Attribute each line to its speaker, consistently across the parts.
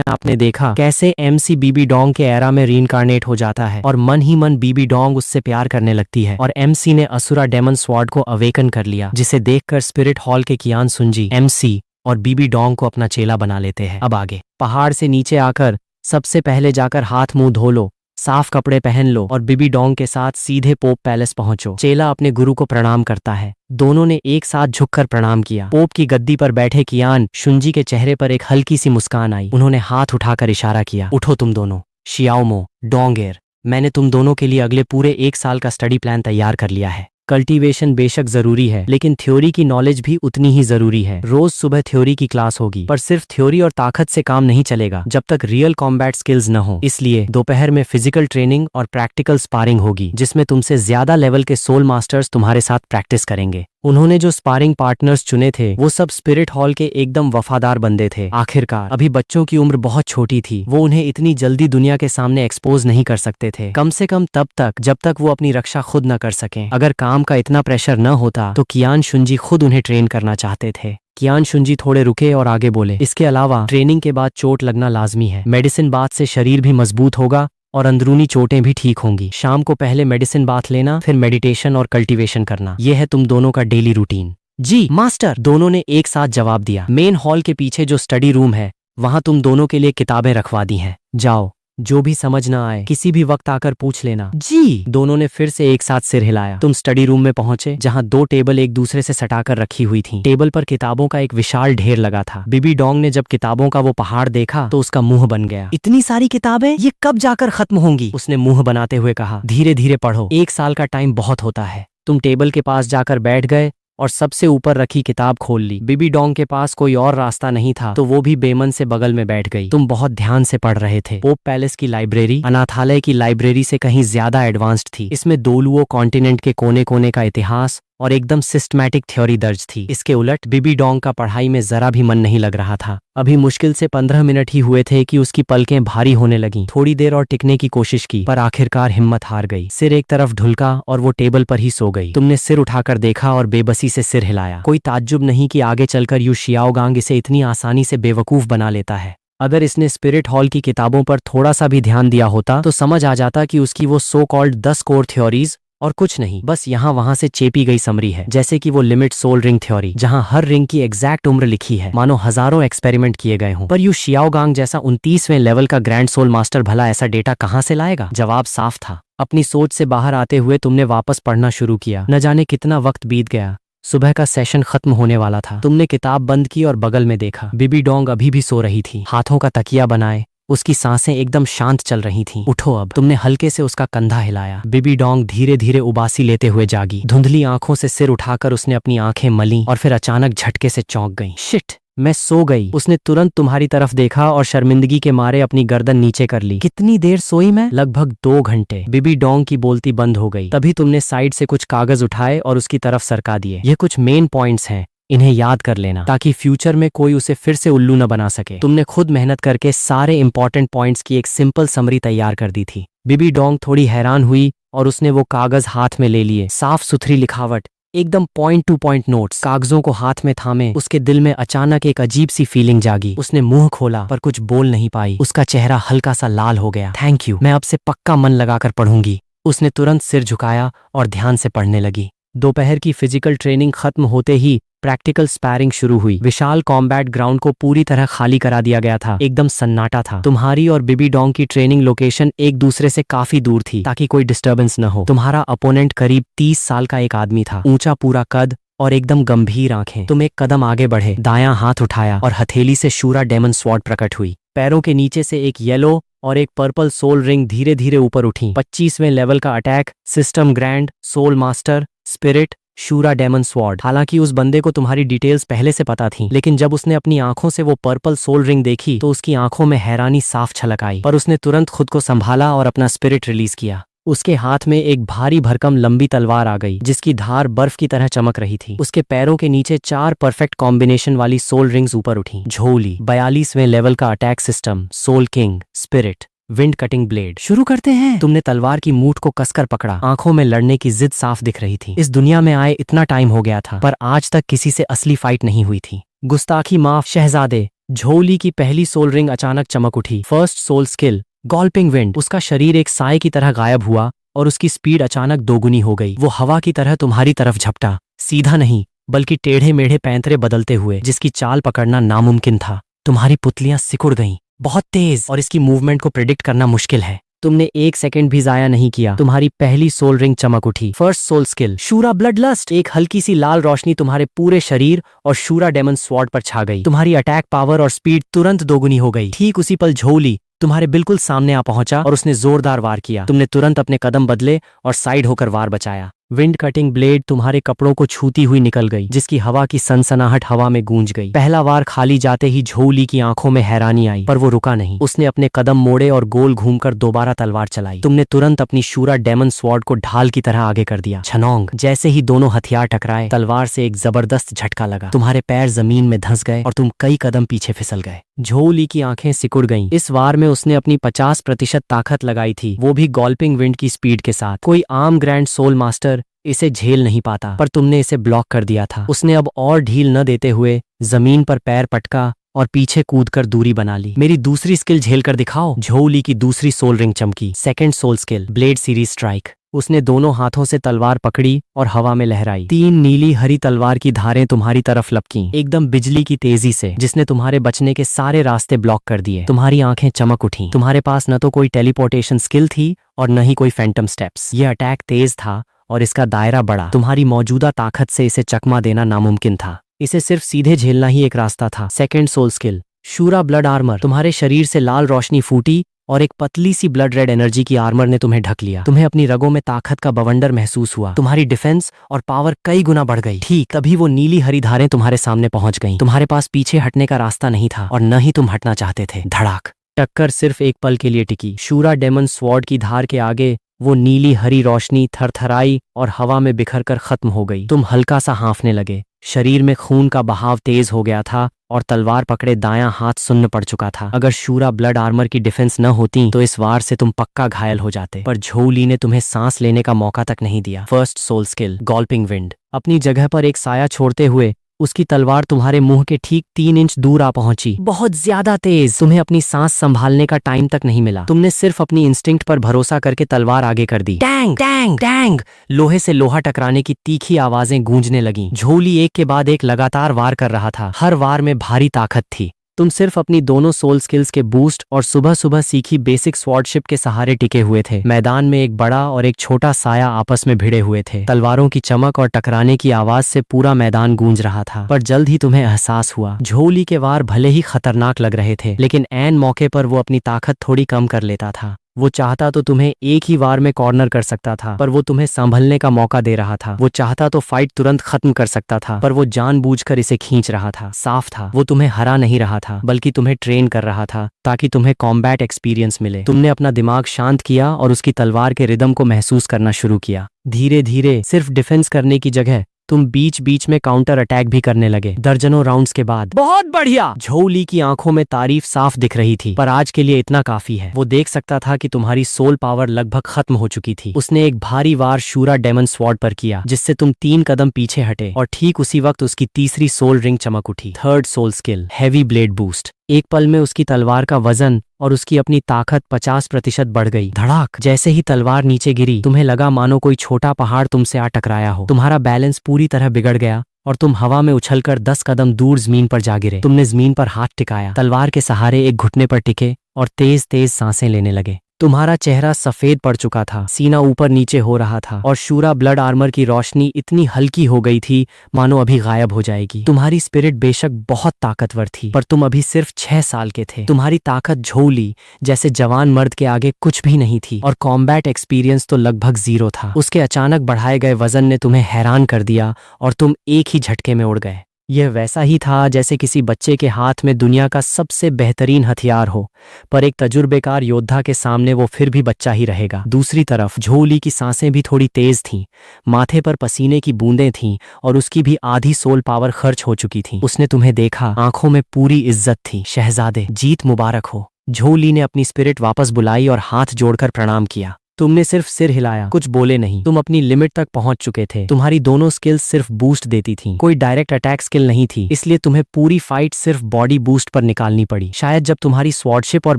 Speaker 1: आपने देखा कैसे एमसी बीबी डोंग के एरा में रीइंकार्नेट हो जाता है और मन ही मन बीबी डोंग उससे प्यार करने लगती है और एमसी ने असुरा डेमन स्वॉर्ड को अवेकन कर लिया, जिसे देखकर स्पिरिट हॉल के कियान सुंजी एमसी और बीबी डोंग को अपना चेला बना लेते हैं। अब आगे पहाड़ से नीचे आकर सबसे पहले जाकर हाथ मुंह धो लो, साफ कपड़े पहन लो और बीबी डोंग के साथ सीधे पोप पैलेस पहुंचो। चेला अपने गुरु को प्रणाम करता है। दोनों ने एक साथ झुककर प्रणाम किया। पोप की गद्दी पर बैठे कियान शुंजी के चेहरे पर एक हल्की सी मुस्कान आई। उन्होंने हाथ उठाकर इशारा किया, उठो तुम दोनों। शियाओमो, डोंगेर, मैंने तुम दोनों के लिए अगले पूरे 1 साल का स्टडी प्लान तैयार कर लिया है। कल्टीवेशन बेशक जरूरी है, लेकिन थ्योरी की नॉलेज भी उतनी ही जरूरी है। रोज सुबह थ्योरी की क्लास होगी, पर सिर्फ थ्योरी और ताकत से काम नहीं चलेगा जब तक रियल कॉम्बैट स्किल्स न हो। इसलिए दोपहर में फिजिकल ट्रेनिंग और प्रैक्टिकल स्पारिंग होगी, जिसमें तुमसे ज्यादा लेवल के सोल मास्टर्स तुम्हारे साथ प्रैक्टिस करेंगे। उन्होंने जो स्पारिंग पार्टनर्स चुने थे वो सब स्पिरिट हॉल के एकदम वफादार बंदे थे। आखिरकार अभी बच्चों की उम्र बहुत छोटी थी, वो उन्हें इतनी जल्दी दुनिया के सामने एक्सपोज नहीं कर सकते थे, कम से कम तब तक जब तक वो अपनी रक्षा खुद न कर सकें। अगर काम का इतना प्रेशर न होता तो कियान शुंजी खुद उन्हें ट्रेन करना चाहते थे। कियान शुंजी थोड़े रुके और आगे बोले, इसके अलावा ट्रेनिंग के बाद चोट लगना लाजमी है। मेडिसिन बात से शरीर भी मजबूत होगा और अंदरूनी चोटें भी ठीक होंगी। शाम को पहले मेडिसिन बाथ लेना, फिर मेडिटेशन और कल्टीवेशन करना। यह है तुम दोनों का डेली रूटीन। जी मास्टर, दोनों ने एक साथ जवाब दिया। मेन हॉल के पीछे जो स्टडी रूम है वहां तुम दोनों के लिए किताबें रखवा दी हैं। जाओ, जो भी समझ ना आए किसी भी वक्त आकर पूछ लेना। जी। दोनों ने फिर से एक साथ सिर हिलाया। तुम स्टडी रूम में पहुंचे, जहां 2 टेबल एक दूसरे से सटाकर रखी हुई थीं। टेबल पर किताबों का एक विशाल ढेर लगा था। बीबी डोंग ने जब किताबों का वो पहाड़ देखा तो उसका मुंह बन गया। इतनी सारी किताबें, ये कब जाकर खत्म होंगी? उसने मुंह बनाते हुए कहा। धीरे धीरे पढ़ो, 1 साल का टाइम बहुत होता है। तुम टेबल के पास जाकर बैठ गए और सबसे ऊपर रखी किताब खोल ली। बीबी डोंग के पास कोई और रास्ता नहीं था, तो वो भी बेमन से बगल में बैठ गई। तुम बहुत ध्यान से पढ़ रहे थे। पोप पैलेस की लाइब्रेरी अनाथालय की लाइब्रेरी से कहीं ज्यादा एडवांस्ड थी। इसमें दोलुओ कॉन्टिनेंट के कोने कोने का इतिहास और एकदम सिस्टमैटिक थ्योरी दर्ज थी। इसके उलट बीबी डोंग का पढ़ाई में जरा भी मन नहीं लग रहा था। अभी मुश्किल से 15 मिनट ही हुए थे कि उसकी पलकें भारी होने लगीं। थोड़ी देर और टिकने की कोशिश की, पर आखिरकार हिम्मत हार गई। सिर एक तरफ ढुलका और वो टेबल पर ही सो गई। तुमने सिर उठाकर देखा और बेबसी से सिर हिलाया। कोई ताज्जुब नहीं कि आगे चलकर यू शियाओगांग इसे इतनी आसानी से बेवकूफ बना लेता है। अगर इसने स्पिरिट हॉल की किताबों पर थोड़ा सा भी ध्यान दिया होता तो समझ आ जाता कि उसकी वो सो कॉल्ड 10 कोर थ्योरीज और कुछ नहीं, बस यहाँ वहां से चेपी गई समरी है। जैसे कि वो लिमिट सोल रिंग थ्योरी, जहाँ हर रिंग की एग्जैक्ट उम्र लिखी है, मानो हजारों एक्सपेरिमेंट किए गए हों। पर यू शियाओगांग जैसा 29वें लेवल का ग्रैंड सोल मास्टर भला ऐसा डेटा कहाँ से लाएगा? जवाब साफ था। अपनी सोच से बाहर आते हुए तुमने वापस पढ़ना शुरू किया। न जाने कितना वक्त बीत गया। सुबह का सेशन खत्म होने वाला था। तुमने किताब बंद की और बगल में देखा। बीबी डोंग अभी भी सो रही थी, हाथों का तकिया बनाए। उसकी सांसें एकदम शांत चल रही थीं। उठो अब। तुमने हल्के से उसका कंधा हिलाया। बीबी डोंग धीरे धीरे उबासी लेते हुए जागी। धुंधली आंखों से सिर उठाकर उसने अपनी आंखें मली और फिर अचानक झटके से चौंक गई। शिट, मैं सो गई। उसने तुरंत तुम्हारी तरफ देखा और शर्मिंदगी के मारे अपनी गर्दन नीचे कर ली। कितनी देर सोई मैं? लगभग 2 घंटे। बीबी डोंग की बोलती बंद हो गई। तभी तुमने साइड से कुछ कागज उठाए और उसकी तरफ सरका दिए। ये कुछ मेन पॉइंट्स हैं, इन्हें याद कर लेना ताकि फ्यूचर में कोई उसे फिर से उल्लू न बना सके। तुमने खुद मेहनत करके सारे इंपॉर्टेंट पॉइंट्स की एक सिंपल समरी तैयार कर दी थी। बीबी डोंग थोड़ी हैरान हुई और उसने वो कागज हाथ में ले लिए। साफ सुथरी लिखावट, एकदम पॉइंट टू पॉइंट नोट्स। कागजों को हाथ में थामे उसके दिल में अचानक एक अजीब सी फीलिंग जागी। उसने मुंह खोला पर कुछ बोल नहीं पाई। उसका चेहरा हल्का सा लाल हो गया। थैंक यू, मैं अब से पक्का मन लगाकर पढ़ूंगी। उसने तुरंत सिर झुकाया और ध्यान से पढ़ने लगी। दोपहर की फिजिकल ट्रेनिंग खत्म होते ही प्रैक्टिकल स्पैरिंग शुरू हुई। विशाल कॉम्बैट ग्राउंड को पूरी तरह खाली करा दिया गया था। एकदम सन्नाटा था। तुम्हारी और बीबी डोंग की ट्रेनिंग लोकेशन एक दूसरे से काफी दूर थी ताकि कोई डिस्टर्बेंस न हो। तुम्हारा अपोनेंट करीब 30 साल का एक आदमी था, ऊंचा पूरा कद और एकदम गंभीर आंखें। तुम एक कदम आगे बढ़े, दायां हाथ उठाया और हथेली से शूरा डेमन स्वॉर्ड प्रकट हुई। पैरों के नीचे से एक येलो और एक पर्पल सोल रिंग धीरे धीरे ऊपर उठी। 25वें लेवल का attack, system grand, soul master, spirit, shura demon sword. हालांकि उस बंदे को तुम्हारी डिटेल्स पहले से पता थी, लेकिन जब उसने अपनी आंखों से वो पर्पल सोल रिंग देखी तो उसकी आंखों में हैरानी साफ छलक आई। पर उसने तुरंत खुद को संभाला और अपना स्पिरिट रिलीज किया। उसके हाथ में एक भारी भरकम लंबी तलवार आ गई जिसकी धार बर्फ की तरह चमक रही थी। उसके पैरों के नीचे 4 परफेक्ट कॉम्बिनेशन वाली सोल रिंग्स ऊपर उठी। झोली, 42वें लेवल का attack system, soul king, spirit, wind cutting blade. शुरू करते हैं। तुमने तलवार की मूठ को कसकर पकड़ा। आंखों में लड़ने की जिद साफ दिख रही थी। इस दुनिया में आए इतना टाइम हो गया था, पर आज तक किसी से असली फाइट नहीं हुई थी। गुस्ताखी माफ शहजादे, झोली की पहली सोल रिंग अचानक चमक उठी। First soul skill galloping wind. उसका शरीर एक साए की तरह गायब हुआ और उसकी स्पीड अचानक दोगुनी हो गई। वो हवा की तरह तुम्हारी तरफ झपटा, सीधा नहीं बल्कि टेढ़े मेढ़े पैंतरे बदलते हुए, जिसकी चाल पकड़ना नामुमकिन था। तुम्हारी पुतलियां सिकुड़ गईं, बहुत तेज, और इसकी मूवमेंट को प्रिडिक्ट करना मुश्किल है। तुमने एक सेकंड भी जाया नहीं किया। तुम्हारी पहली सोल रिंग चमक उठी। First soul skill shura bloodlust. एक हल्की सी लाल रोशनी तुम्हारे पूरे शरीर और शूरा डेमन स्वॉर्ड पर छा गई। तुम्हारी अटैक पावर और स्पीड तुरंत दोगुनी हो गई। ठीक उसी पल झोली तुम्हारे बिल्कुल सामने आ पहुंचा और उसने जोरदार वार किया। तुमने तुरंत अपने कदम बदले और साइड होकर वार बचाया। विंड कटिंग ब्लेड तुम्हारे कपड़ों को छूती हुई निकल गई, जिसकी हवा की सनसनाहट हवा में गूंज गई। पहला वार खाली जाते ही झोली की आंखों में हैरानी आई, पर वो रुका नहीं। उसने अपने कदम मोड़े और गोल घूमकर दोबारा तलवार चलाई। तुमने तुरंत अपनी शूरा डेमन स्वॉर्ड को ढाल की तरह आगे कर दिया। छनोंग। जैसे ही दोनों हथियार टकराए, तलवार से एक जबरदस्त झटका लगा। तुम्हारे पैर जमीन में धंस गए और तुम कई कदम पीछे फिसल गए। झोली की आंखें सिकुड़ गईं। इस वार में उसने अपनी 50% ताकत लगाई थी, वो भी गॉल्पिंग विंड की स्पीड के साथ। कोई आम ग्रैंड सोल मास्टर इसे झेल नहीं पाता, पर तुमने इसे ब्लॉक कर दिया था। उसने अब और ढील न देते हुए जमीन पर पैर पटका और पीछे कूदकर दूरी बना ली। मेरी दूसरी स्किल झेल कर दिखाओ। झोली की दूसरी सोल रिंग चमकी। Second soul skill blade series strike. उसने दोनों हाथों से तलवार पकड़ी और हवा में लहराई। 3 नीली हरी तलवार की धारें तुम्हारी तरफ लपकीं, एकदम बिजली की तेजी से, जिसने तुम्हारे बचने के सारे रास्ते ब्लॉक कर दिए। तुम्हारी आंखें चमक उठीं। तुम्हारे पास न तो कोई टेलीपोर्टेशन स्किल थी और न ही कोई फैंटम स्टेप्स। यह अटैक तेज था और इसका दायरा बड़ा। तुम्हारी मौजूदा ताकत से इसे चकमा देना नामुमकिन था। इसे सिर्फ सीधे झेलना ही एक रास्ता था। Second soul skill shura blood armour. तुम्हारे शरीर से लाल रोशनी फूटी और एक पतली सी ब्लड रेड एनर्जी की आर्मर ने तुम्हें ढक लिया। तुम्हें अपनी रगों में ताकत का बवंडर महसूस हुआ। तुम्हारी डिफेंस और पावर कई गुना बढ़ गई। ठीक तभी वो नीली हरी धारें तुम्हारे सामने पहुंच गईं। तुम्हारे पास पीछे हटने का रास्ता नहीं था और न ही तुम हटना चाहते थे। धड़ाक। टक्कर सिर्फ एक पल के लिए टिकी। शूरा डेमन स्वॉर्ड की धार के आगे वो नीली हरी रोशनी थरथराई और हवा में बिखर कर खत्म हो गई। तुम हल्का सा हाँफने लगे। शरीर में खून का बहाव तेज हो गया था और तलवार पकड़े दायां हाथ सुन्न पड़ चुका था। अगर शूरा ब्लड आर्मर की डिफेंस न होती तो इस वार से तुम पक्का घायल हो जाते, पर झोली ने तुम्हें सांस लेने का मौका तक नहीं दिया। First soul skill galloping wind. अपनी जगह पर एक साया छोड़ते हुए उसकी तलवार तुम्हारे मुंह के ठीक 3 इंच दूर आ पहुंची, बहुत ज्यादा तेज। तुम्हें अपनी सांस संभालने का टाइम तक नहीं मिला। तुमने सिर्फ अपनी इंस्टिंक्ट पर भरोसा करके तलवार आगे कर दी। Tang Tang Tang. लोहे से लोहा टकराने की तीखी आवाजें गूंजने लगीं। झोली एक के बाद एक लगातार वार कर रहा था। हर वार में भारी ताकत थी। तुम सिर्फ अपनी दोनों सोल स्किल्स के बूस्ट और सुबह सुबह सीखी बेसिक स्वॉर्डशिप के सहारे टिके हुए थे। मैदान में एक बड़ा और एक छोटा साया आपस में भिड़े हुए थे। तलवारों की चमक और टकराने की आवाज से पूरा मैदान गूंज रहा था। पर जल्द ही तुम्हें एहसास हुआ, झोली के वार भले ही खतरनाक लग रहे थे, लेकिन ऐन मौके पर वो अपनी ताकत थोड़ी कम कर लेता था। वो चाहता तो तुम्हें एक ही वार में कॉर्नर कर सकता था, पर वो तुम्हें संभलने का मौका दे रहा था। वो चाहता तो फाइट तुरंत खत्म कर सकता था, पर वो जानबूझकर इसे खींच रहा था। साफ था, वो तुम्हें हरा नहीं रहा था, बल्कि तुम्हें ट्रेन कर रहा था ताकि तुम्हें कॉम्बैट एक्सपीरियंस मिले। तुमने अपना दिमाग शांत किया और उसकी तलवार के रिदम को महसूस करना शुरू किया। धीरे धीरे सिर्फ डिफेंस करने की जगह तुम बीच बीच में काउंटर अटैक भी करने लगे। दर्जनों राउंड्स के बाद बहुत बढ़िया। झोली की आंखों में तारीफ साफ दिख रही थी, पर आज के लिए इतना काफी है। वो देख सकता था कि तुम्हारी सोल पावर लगभग खत्म हो चुकी थी। उसने एक भारी वार शूरा डेमन स्वॉर्ड पर किया, जिससे तुम 3 कदम पीछे हटे, और ठीक उसी वक्त उसकी तीसरी सोल रिंग चमक उठी। Third soul skill heavy blade boost. एक पल में उसकी तलवार का वजन और उसकी अपनी ताकत 50% बढ़ गई। धड़ाक। जैसे ही तलवार नीचे गिरी, तुम्हें लगा मानो कोई छोटा पहाड़ तुमसे आ टकराया हो। तुम्हारा बैलेंस पूरी तरह बिगड़ गया और तुम हवा में उछलकर 10 कदम दूर जमीन पर जा गिरे। तुमने जमीन पर हाथ टिकाया, तलवार के सहारे एक घुटने पर टिके और तेज तेज सांसें लेने लगे। तुम्हारा चेहरा सफेद पड़ चुका था, सीना ऊपर नीचे हो रहा था और शूरा ब्लड आर्मर की रोशनी इतनी हल्की हो गई थी मानो अभी गायब हो जाएगी। तुम्हारी स्पिरिट बेशक बहुत ताकतवर थी, पर तुम अभी सिर्फ 6 साल के थे। तुम्हारी ताकत झोली जैसे जवान मर्द के आगे कुछ भी नहीं थी और कॉम्बैट एक्सपीरियंस तो लगभग 0 था। उसके अचानक बढ़ाए गए वजन ने तुम्हें हैरान कर दिया और तुम एक ही झटके में उड़ गए। यह वैसा ही था जैसे किसी बच्चे के हाथ में दुनिया का सबसे बेहतरीन हथियार हो, पर एक तजुर्बेकार योद्धा के सामने वो फिर भी बच्चा ही रहेगा। दूसरी तरफ झोली की सांसें भी थोड़ी तेज थीं, माथे पर पसीने की बूंदें थीं और उसकी भी आधी सोल पावर खर्च हो चुकी थी। उसने तुम्हें देखा, आंखों में पूरी इज्जत थी। शहजादे, जीत मुबारक हो। झोली ने अपनी स्पिरिट वापस बुलाई और हाथ जोड़कर प्रणाम किया। तुमने सिर्फ सिर हिलाया, कुछ बोले नहीं। तुम अपनी लिमिट तक पहुंच चुके थे। तुम्हारी दोनों स्किल्स सिर्फ बूस्ट देती थीं, कोई डायरेक्ट अटैक स्किल नहीं थी, इसलिए तुम्हें पूरी फाइट सिर्फ बॉडी बूस्ट पर निकालनी पड़ी। शायद जब तुम्हारी स्वॉर्डशिप और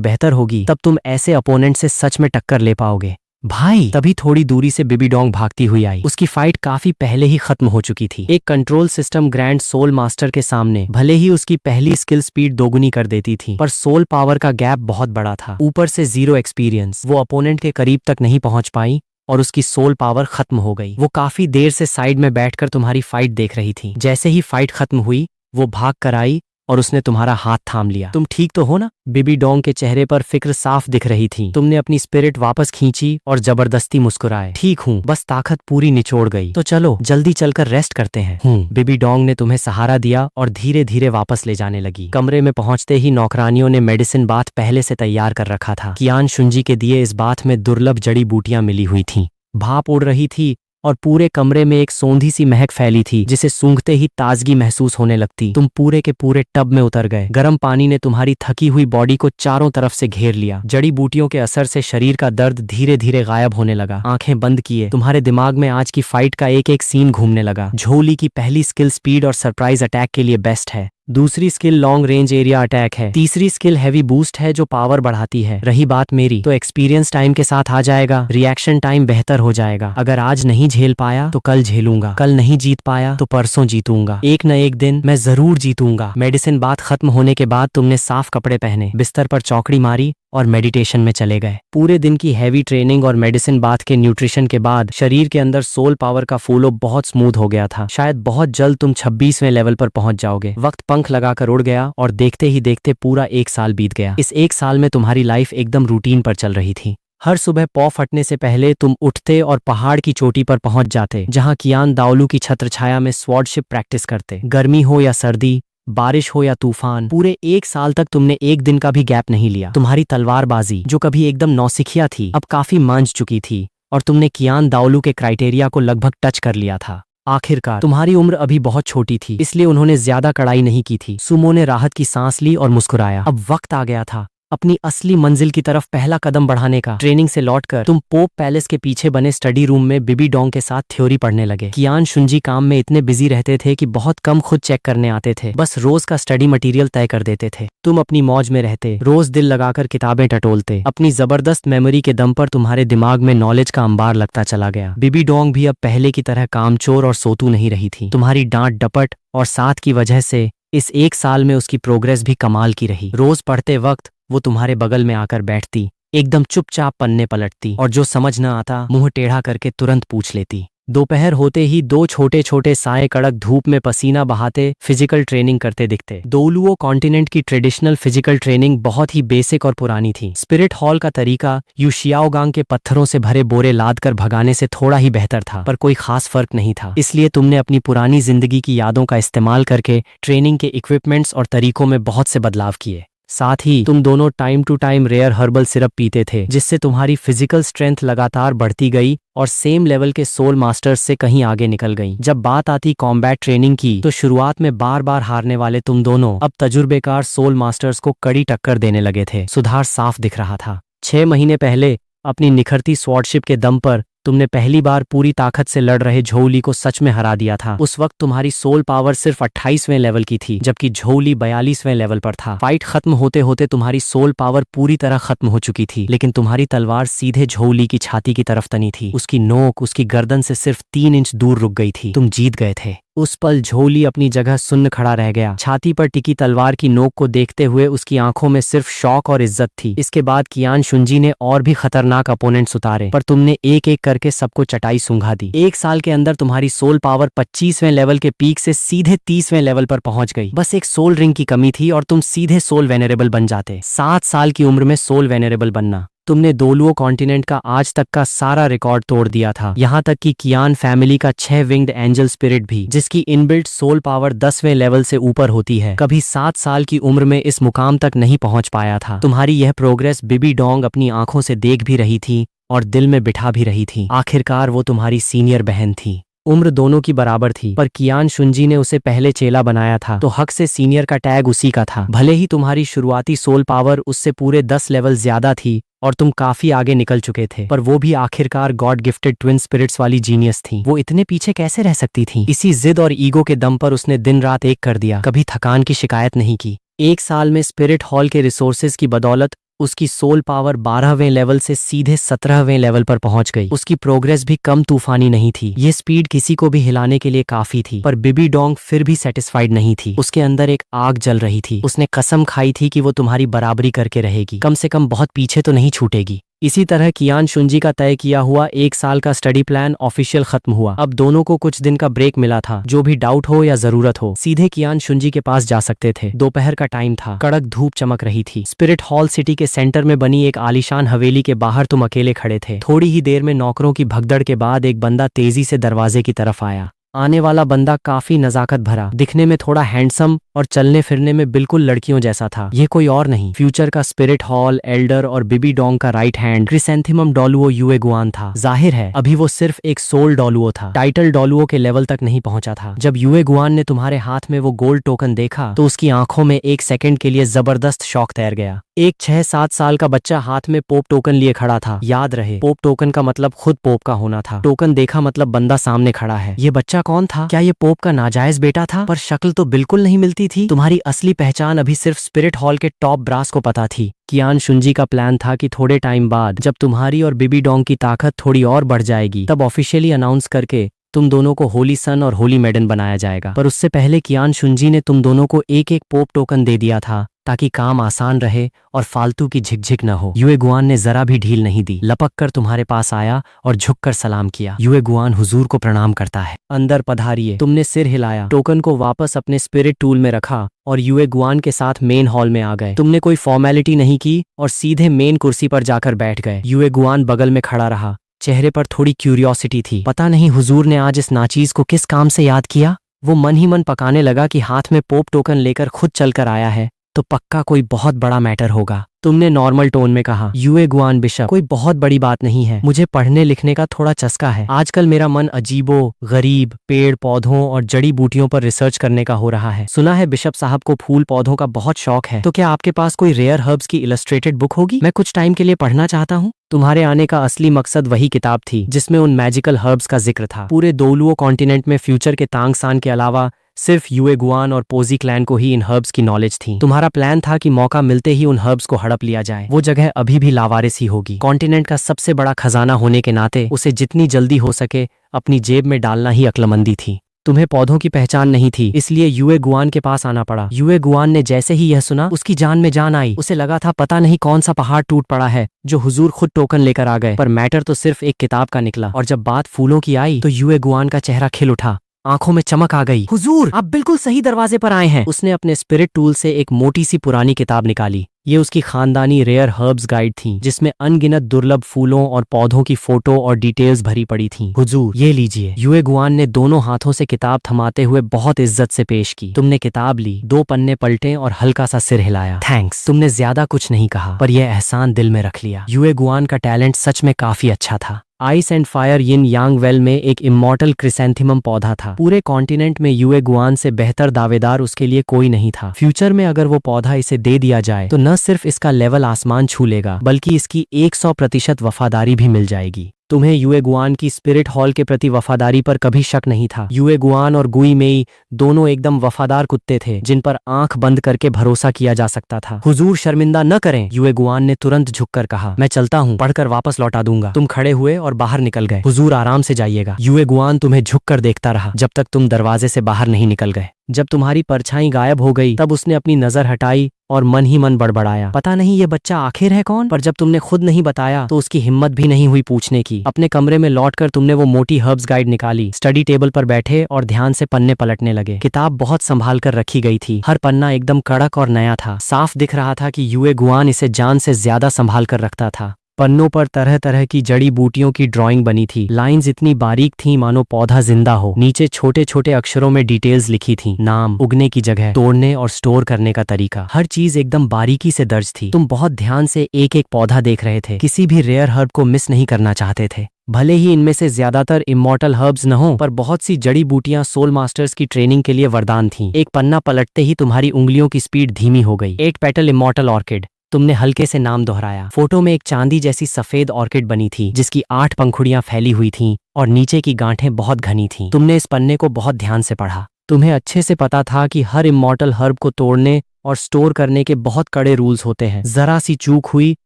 Speaker 1: बेहतर होगी तब तुम ऐसे अपोनेंट से सच में टक्कर ले पाओगे। भाई, तभी थोड़ी दूरी से बेबी डोंग भागती हुई आई। उसकी फाइट काफी पहले ही खत्म हो चुकी थी। एक control system grand soul master के सामने भले ही उसकी पहली स्किल स्पीड दोगुनी कर देती थी, पर सोल पावर का गैप बहुत बड़ा था। ऊपर से जीरो एक्सपीरियंस, वो अपोनेंट के करीब तक नहीं पहुंच पाई और उसकी सोल पावर खत्म हो गई। वो काफी देर से साइड में बैठकर तुम्हारी फाइट देख रही थी। जैसे ही फाइट खत्म हुई वो भाग कर आई और उसने तुम्हारा हाथ थाम लिया। तुम ठीक तो हो ना? बेबी डोंग के चेहरे पर फिक्र साफ दिख रही थी। तुमने अपनी स्पिरिट वापस खींची और जबरदस्ती मुस्कुराए। ठीक हूँ, बस ताकत पूरी निचोड़ गई। तो चलो जल्दी चलकर रेस्ट करते हैं। बेबी डोंग ने तुम्हें सहारा दिया और धीरे धीरे वापस ले जाने लगी। कमरे में पहुंचते ही नौकरानियों ने मेडिसिन बाथ पहले से तैयार कर रखा था। कियान शुंजी के दिए इस बाथ में दुर्लभ जड़ी बूटियां मिली हुई थीं। भाप उड़ रही थी और पूरे कमरे में एक सौंधी सी महक फैली थी जिसे सूंघते ही ताजगी महसूस होने लगती। तुम पूरे के पूरे टब में उतर गए। गर्म पानी ने तुम्हारी थकी हुई बॉडी को चारों तरफ से घेर लिया। जड़ी बूटियों के असर से शरीर का दर्द धीरे धीरे गायब होने लगा। आंखें बंद किए, तुम्हारे दिमाग में आज की फाइट का एक एक सीन घूमने लगा। झोली की पहली स्किल स्पीड और सरप्राइज अटैक के लिए बेस्ट है। दूसरी skill long range area attack है। तीसरी स्किल हैवी बूस्ट है जो पावर बढ़ाती है। रही बात मेरी, तो एक्सपीरियंस टाइम के साथ आ जाएगा, रिएक्शन टाइम बेहतर हो जाएगा। अगर आज नहीं झेल पाया तो कल झेलूंगा, कल नहीं जीत पाया तो परसों जीतूंगा। एक न एक दिन मैं जरूर जीतूंगा। मेडिसिन बात खत्म होने के बाद तुमने साफ कपड़े पहने, बिस्तर पर चौकड़ी मारी और मेडिटेशन में चले गए। पूरे दिन की हैवी ट्रेनिंग और मेडिसिन बाथ के न्यूट्रिशन के बाद शरीर के अंदर सोल पावर का फ्लो बहुत स्मूथ हो गया था। शायद बहुत जल्द तुम 26वें लेवल पर पहुंच जाओगे। वक्त पंख लगाकर उड़ गया और देखते ही देखते पूरा 1 साल बीत गया। इस 1 साल में तुम्हारी लाइफ एकदम रूटीन पर चल रही थी। हर सुबह पौ फटने से पहले तुम उठते और पहाड़ की चोटी पर पहुंच जाते, जहां कियान दाओलू की छत्रछाया में स्वॉर्डशिप प्रैक्टिस करते। गर्मी हो या सर्दी, बारिश हो या तूफान, पूरे 1 साल तक तुमने एक दिन का भी गैप नहीं लिया। तुम्हारी तलवारबाजी जो कभी एकदम नौसिखिया थी अब काफी मांझ चुकी थी और तुमने कियान दाओलू के क्राइटेरिया को लगभग टच कर लिया था। आखिरकार तुम्हारी उम्र अभी बहुत छोटी थी, इसलिए उन्होंने ज्यादा कड़ाई नहीं की थी। सुमो ने राहत की सांस ली और मुस्कुराया। अब वक्त आ गया था अपनी असली मंजिल की तरफ पहला कदम बढ़ाने का। ट्रेनिंग से लौटकर तुम पोप पैलेस के पीछे बने स्टडी रूम में बेबी डोंग के साथ थ्योरी पढ़ने लगे। कियान शुंजी काम में इतने बिजी रहते थे कि बहुत कम खुद चेक करने आते थे, बस रोज का स्टडी मटेरियल तय कर देते थे। तुम अपनी मौज में रहते, रोज दिल लगाकर किताबें टटोलते। अपनी जबरदस्त मेमोरी के दम पर तुम्हारे दिमाग में नॉलेज का अंबार लगता चला गया। बेबी डोंग भी अब पहले की तरह कामचोर और सोतू नहीं रही थी। तुम्हारी डांट डपट और साथ की वजह से इस 1 साल में उसकी प्रोग्रेस भी कमाल की रही। रोज पढ़ते वक्त वो तुम्हारे बगल में आकर बैठती, एकदम चुपचाप पन्ने पलटती और जो समझ न आता मुंह टेढ़ा करके तुरंत पूछ लेती। दोपहर होते ही 2 छोटे छोटे साए कड़क धूप में पसीना बहाते फिजिकल ट्रेनिंग करते दिखते। दोलुओ कॉन्टिनेंट की ट्रेडिशनल फिजिकल ट्रेनिंग बहुत ही बेसिक और पुरानी थी। स्पिरिट हॉल का तरीका यूशियाओगांग के पत्थरों से भरे बोरे लाद कर भगाने से थोड़ा ही बेहतर था, पर कोई खास फर्क नहीं था। इसलिए तुमने अपनी पुरानी जिंदगी की यादों का इस्तेमाल करके ट्रेनिंग के इक्विपमेंट्स और तरीकों में बहुत से बदलाव किए। साथ ही तुम दोनों time to time rare herbal syrup पीते थे, जिससे तुम्हारी फिजिकल स्ट्रेंथ लगातार बढ़ती गई और सेम लेवल के सोल मास्टर्स से कहीं आगे निकल गई। जब बात आती कॉम्बैट ट्रेनिंग की, तो शुरुआत में बार बार हारने वाले तुम दोनों अब तजुर्बेकार सोल मास्टर्स को कड़ी टक्कर देने लगे थे। सुधार साफ दिख रहा था। 6 महीने पहले अपनी निखरती स्वॉर्डशिप के दम पर तुमने पहली बार पूरी ताकत से लड़ रहे झोली को सच में हरा दिया था। उस वक्त तुम्हारी सोल पावर सिर्फ 28वें लेवल की थी, जबकि झोली 42वें लेवल पर था। फाइट खत्म होते होते तुम्हारी सोल पावर पूरी तरह खत्म हो चुकी थी, लेकिन तुम्हारी तलवार सीधे झोली की छाती की तरफ तनी थी। उसकी नोक उसकी गर्दन से सिर्फ 3 इंच दूर रुक गई थी। तुम जीत गए थे। उस पल झोली अपनी जगह सुन्न खड़ा रह गया। छाती पर टिकी तलवार की नोक को देखते हुए उसकी आंखों में सिर्फ शौक और इज्जत थी। इसके बाद कियान शुंजी ने और भी खतरनाक अपोनेंट्स उतारे, पर तुमने एक एक करके सबको चटाई सूंघा दी। 1 साल के अंदर तुम्हारी सोल पावर 25वें लेवल के पीक से सीधे 30वें लेवल पर पहुंच गई। बस एक सोल रिंग की कमी थी और तुम सीधे सोल वेनरेबल बन जाते। 7 साल की उम्र में सोल वेनरेबल बनना, तुमने दोलुओ कॉन्टिनेंट का आज तक का सारा रिकॉर्ड तोड़ दिया था। यहाँ तक कि कियान फैमिली का 6 विंग्ड एंजल स्पिरिट भी, जिसकी इनबिल्ट सोल पावर 10वें लेवल से ऊपर होती है, कभी 7 साल की उम्र में इस मुकाम तक नहीं पहुंच पाया था। तुम्हारी यह प्रोग्रेस बेबी डोंग अपनी आंखों से देख भी रही थी और दिल में बिठा भी रही थी। आखिरकार वो तुम्हारी सीनियर बहन थी। उम्र दोनों की बराबर थी, पर कियान शुंजी ने उसे पहले चेला बनाया था, तो हक से सीनियर का टैग उसी का था। भले ही तुम्हारी शुरुआती सोल पावर उससे पूरे 10 लेवल ज्यादा थी, और तुम काफी आगे निकल चुके थे, पर वो भी आखिरकार गॉड गिफ्टेड ट्विन स्पिरिट्स वाली जीनियस थी। वो इतने पीछे कैसे रह सकती थी? इसी जिद और ईगो के दम पर उसने दिन रात एक कर दिया, कभी थकान की शिकायत नहीं की। 1 साल में स्पिरिट हॉल के रिसोर्सेज की बदौलत उसकी सोल पावर 12वें लेवल से सीधे 17वें लेवल पर पहुंच गई। उसकी प्रोग्रेस भी कम तूफानी नहीं थी। ये स्पीड किसी को भी हिलाने के लिए काफी थी, पर बिबी डोंग फिर भी सेटिस्फाइड नहीं थी। उसके अंदर एक आग जल रही थी। उसने कसम खाई थी कि वो तुम्हारी बराबरी करके रहेगी, कम से कम बहुत पीछे तो नहीं छूटेगी। इसी तरह कियान शुंजी का तय किया हुआ 1 साल का स्टडी प्लान ऑफिशियल खत्म हुआ। अब दोनों को कुछ दिन का ब्रेक मिला था। जो भी डाउट हो या जरूरत हो, सीधे कियान शुंजी के पास जा सकते थे। दोपहर का टाइम था, कड़क धूप चमक रही थी। स्पिरिट हॉल सिटी के सेंटर में बनी एक आलीशान हवेली के बाहर तुम अकेले खड़े थे। थोड़ी ही देर में नौकरों की भगदड़ के बाद एक बंदा तेजी से दरवाजे की तरफ आया। आने वाला बंदा काफी नजाकत भरा, दिखने में थोड़ा हैंडसम और चलने फिरने में बिल्कुल लड़कियों जैसा था। ये कोई और नहीं, फ्यूचर का स्पिरिट हॉल एल्डर और बिबी डोंग का राइट हैंड क्रिसेंथिमम डोलुओ युएगुआन था। जाहिर है अभी वो सिर्फ एक सोल डोलुओ था, टाइटल डोलुओ के लेवल तक नहीं पहुंचा था। जब युएगुआन ने तुम्हारे हाथ में वो गोल्ड टोकन देखा तो उसकी आंखों में एक सेकंड के लिए जबरदस्त शौक तैर गया। एक 6-7 साल का बच्चा हाथ में पोप टोकन लिए खड़ा था। याद रहे, पोप टोकन का मतलब खुद पोप का होना था। टोकन देखा मतलब बंदा सामने खड़ा है। ये बच्चा कौन था? क्या ये पोप का नाजायज बेटा था? पर शक्ल तो बिल्कुल नहीं मिलती थी। तुम्हारी असली पहचान अभी सिर्फ स्पिरिट हॉल के टॉप ब्रास को पता थी। कियान शुंजी का प्लान था कि थोड़े टाइम बाद जब तुम्हारी और बिबी डोंग की ताकत थोड़ी और बढ़ जाएगी, तब ऑफिशियली अनाउंस करके तुम दोनों को होली सन और होली मेडन बनाया जाएगा। पर उससे पहले कियान शुंजी ने तुम दोनों को एक एक पोप टोकन दे दिया था, ताकि काम आसान रहे और फालतू की झिकझिक न हो। युएगुआन ने जरा भी ढील नहीं दी, लपक कर तुम्हारे पास आया और झुककर सलाम किया। युएगुआन हुजूर को प्रणाम करता है, अंदर पधारिए। तुमने सिर हिलाया, टोकन को वापस अपने स्पिरिट टूल में रखा और युएगुआन के साथ मेन हॉल में आ गए। तुमने कोई फॉर्मेलिटी नहीं की और सीधे मेन कुर्सी पर जाकर बैठ गए। युएगुआन बगल में खड़ा रहा, चेहरे पर थोड़ी क्यूरियोसिटी थी। पता नहीं हुजूर ने आज इस नाचीज को किस काम से याद किया। वो मन ही मन पकाने लगा कि हाथ में पोप टोकन लेकर खुद चलकर आया है तो पक्का कोई बहुत बड़ा मैटर होगा। तुमने नॉर्मल टोन में कहा, युएगुआन बिशप, कोई बहुत बड़ी बात नहीं है। मुझे पढ़ने लिखने का थोड़ा चस्का है। आजकल मेरा मन अजीबो गरीब पेड़ पौधों और जड़ी बूटियों पर रिसर्च करने का हो रहा है। सुना है बिशप साहब को फूल पौधों का बहुत शौक है, तो क्या आपके पास कोई रेयर हर्ब्स की इलस्ट्रेटेड बुक होगी? मैं कुछ टाइम के लिए पढ़ना चाहता हूँ। तुम्हारे आने का असली मकसद वही किताब थी जिसमें उन मैजिकल हर्ब्स का जिक्र था। पूरे दोलुओ कॉन्टिनेंट में फ्यूचर के तांगसान के अलावा सिर्फ युएगुआन और पोजी क्लैन को ही इन हर्ब्स की नॉलेज थी। तुम्हारा प्लान था कि मौका मिलते ही उन हर्ब्स को हड़प लिया जाए। वो जगह अभी भी लावारिस ही होगी। कॉन्टिनेंट का सबसे बड़ा खजाना होने के नाते उसे जितनी जल्दी हो सके अपनी जेब में डालना ही अक्लमंदी थी। तुम्हें पौधों की पहचान नहीं थी, इसलिए युएगुआन के पास आना पड़ा। युएगुआन ने जैसे ही यह सुना, उसकी जान में जान आई। उसे लगा था पता नहीं कौन सा पहाड़ टूट पड़ा है जो हुजूर खुद टोकन लेकर आ गए। पर मैटर तो सिर्फ एक किताब का निकला। और जब बात फूलों की आई तो युएगुआन का चेहरा खिल उठा, आंखों में चमक आ गई। हुजूर, आप बिल्कुल सही दरवाजे पर आए हैं। उसने अपने स्पिरिट टूल से एक मोटी सी पुरानी किताब निकाली। ये उसकी खानदानी रेयर हर्ब्स गाइड थी, जिसमें अनगिनत दुर्लभ फूलों और पौधों की फोटो और डिटेल्स भरी पड़ी थी। हुजूर, ये लीजिए। युएगुआन ने दोनों हाथों से किताब थमाते हुए बहुत इज्जत से पेश की। तुमने किताब ली, 2 पन्ने पलटे और हल्का सा सिर हिलाया। थैंक्स। तुमने ज्यादा कुछ नहीं कहा, पर यह एहसान दिल में रख लिया। युएगुआन का टैलेंट सच में काफी अच्छा था। Ice and fire yin Yang well में एक इमॉर्टल क्रिसेंथिमम पौधा था। पूरे कॉन्टिनेंट में युएगुआन से बेहतर दावेदार उसके लिए कोई नहीं था। फ्यूचर में अगर वो पौधा इसे दे दिया जाए तो न सिर्फ इसका लेवल आसमान छू लेगा, बल्कि इसकी 100% वफादारी भी मिल जाएगी। तुम्हें युएगुआन की स्पिरिट हॉल के प्रति वफादारी पर कभी शक नहीं था। युएगुआन और गुई मेई दोनों एकदम वफादार कुत्ते थे, जिन पर आंख बंद करके भरोसा किया जा सकता था। हुजूर, शर्मिंदा न करें, युएगुआन ने तुरंत झुककर कहा। मैं चलता हूँ, पढ़कर वापस लौटा दूंगा। तुम खड़े हुए और बाहर निकल गए। हुजूर, आराम से जाइएगा। युएगुआन तुम्हें झुककर देखता रहा जब तक तुम दरवाजे से बाहर नहीं निकल गए। जब तुम्हारी परछाई गायब हो गई तब उसने अपनी नजर हटाई और मन ही मन बड़बड़ाया, पता नहीं ये बच्चा आखिर है कौन। पर जब तुमने खुद नहीं बताया तो उसकी हिम्मत भी नहीं हुई पूछने की। अपने कमरे में लौटकर तुमने वो मोटी हर्ब्स गाइड निकाली, स्टडी टेबल पर बैठे और ध्यान से पन्ने पलटने लगे। किताब बहुत संभाल कर रखी गई थी। हर पन्ना एकदम कड़क और नया था। साफ दिख रहा था कि युएगुआन इसे जान से ज्यादा संभाल कर रखता था। पन्नों पर तरह तरह की जड़ी बूटियों की ड्राइंग बनी थी। लाइंस इतनी बारीक थीं मानो पौधा जिंदा हो। नीचे छोटे छोटे अक्षरों में डिटेल्स लिखी थी, नाम, उगने की जगह, तोड़ने और स्टोर करने का तरीका। हर चीज एकदम बारीकी से दर्ज थी। तुम बहुत ध्यान से एक एक पौधा देख रहे थे, किसी भी रेयर हर्ब को मिस नहीं करना चाहते थे। भले ही इनमें से ज्यादातर इमॉर्टल हर्ब्स न हो, पर बहुत सी जड़ी बूटियां सोल मास्टर्स की ट्रेनिंग के लिए वरदान थीं। एक पन्ना पलटते ही तुम्हारी उंगलियों की स्पीड धीमी हो गई। 8 पेटल इमॉर्टल ऑर्किड, तुमने हल्के से नाम दोहराया। फोटो में एक चांदी जैसी सफेद ऑर्किड बनी थी जिसकी 8 पंखुड़ियां फैली हुई थीं और नीचे की गांठें बहुत घनी थीं। तुमने इस पन्ने को बहुत ध्यान से पढ़ा। तुम्हें अच्छे से पता था कि हर इमॉर्टल हर्ब को तोड़ने और स्टोर करने के बहुत कड़े रूल्स होते हैं। जरा सी चूक हुई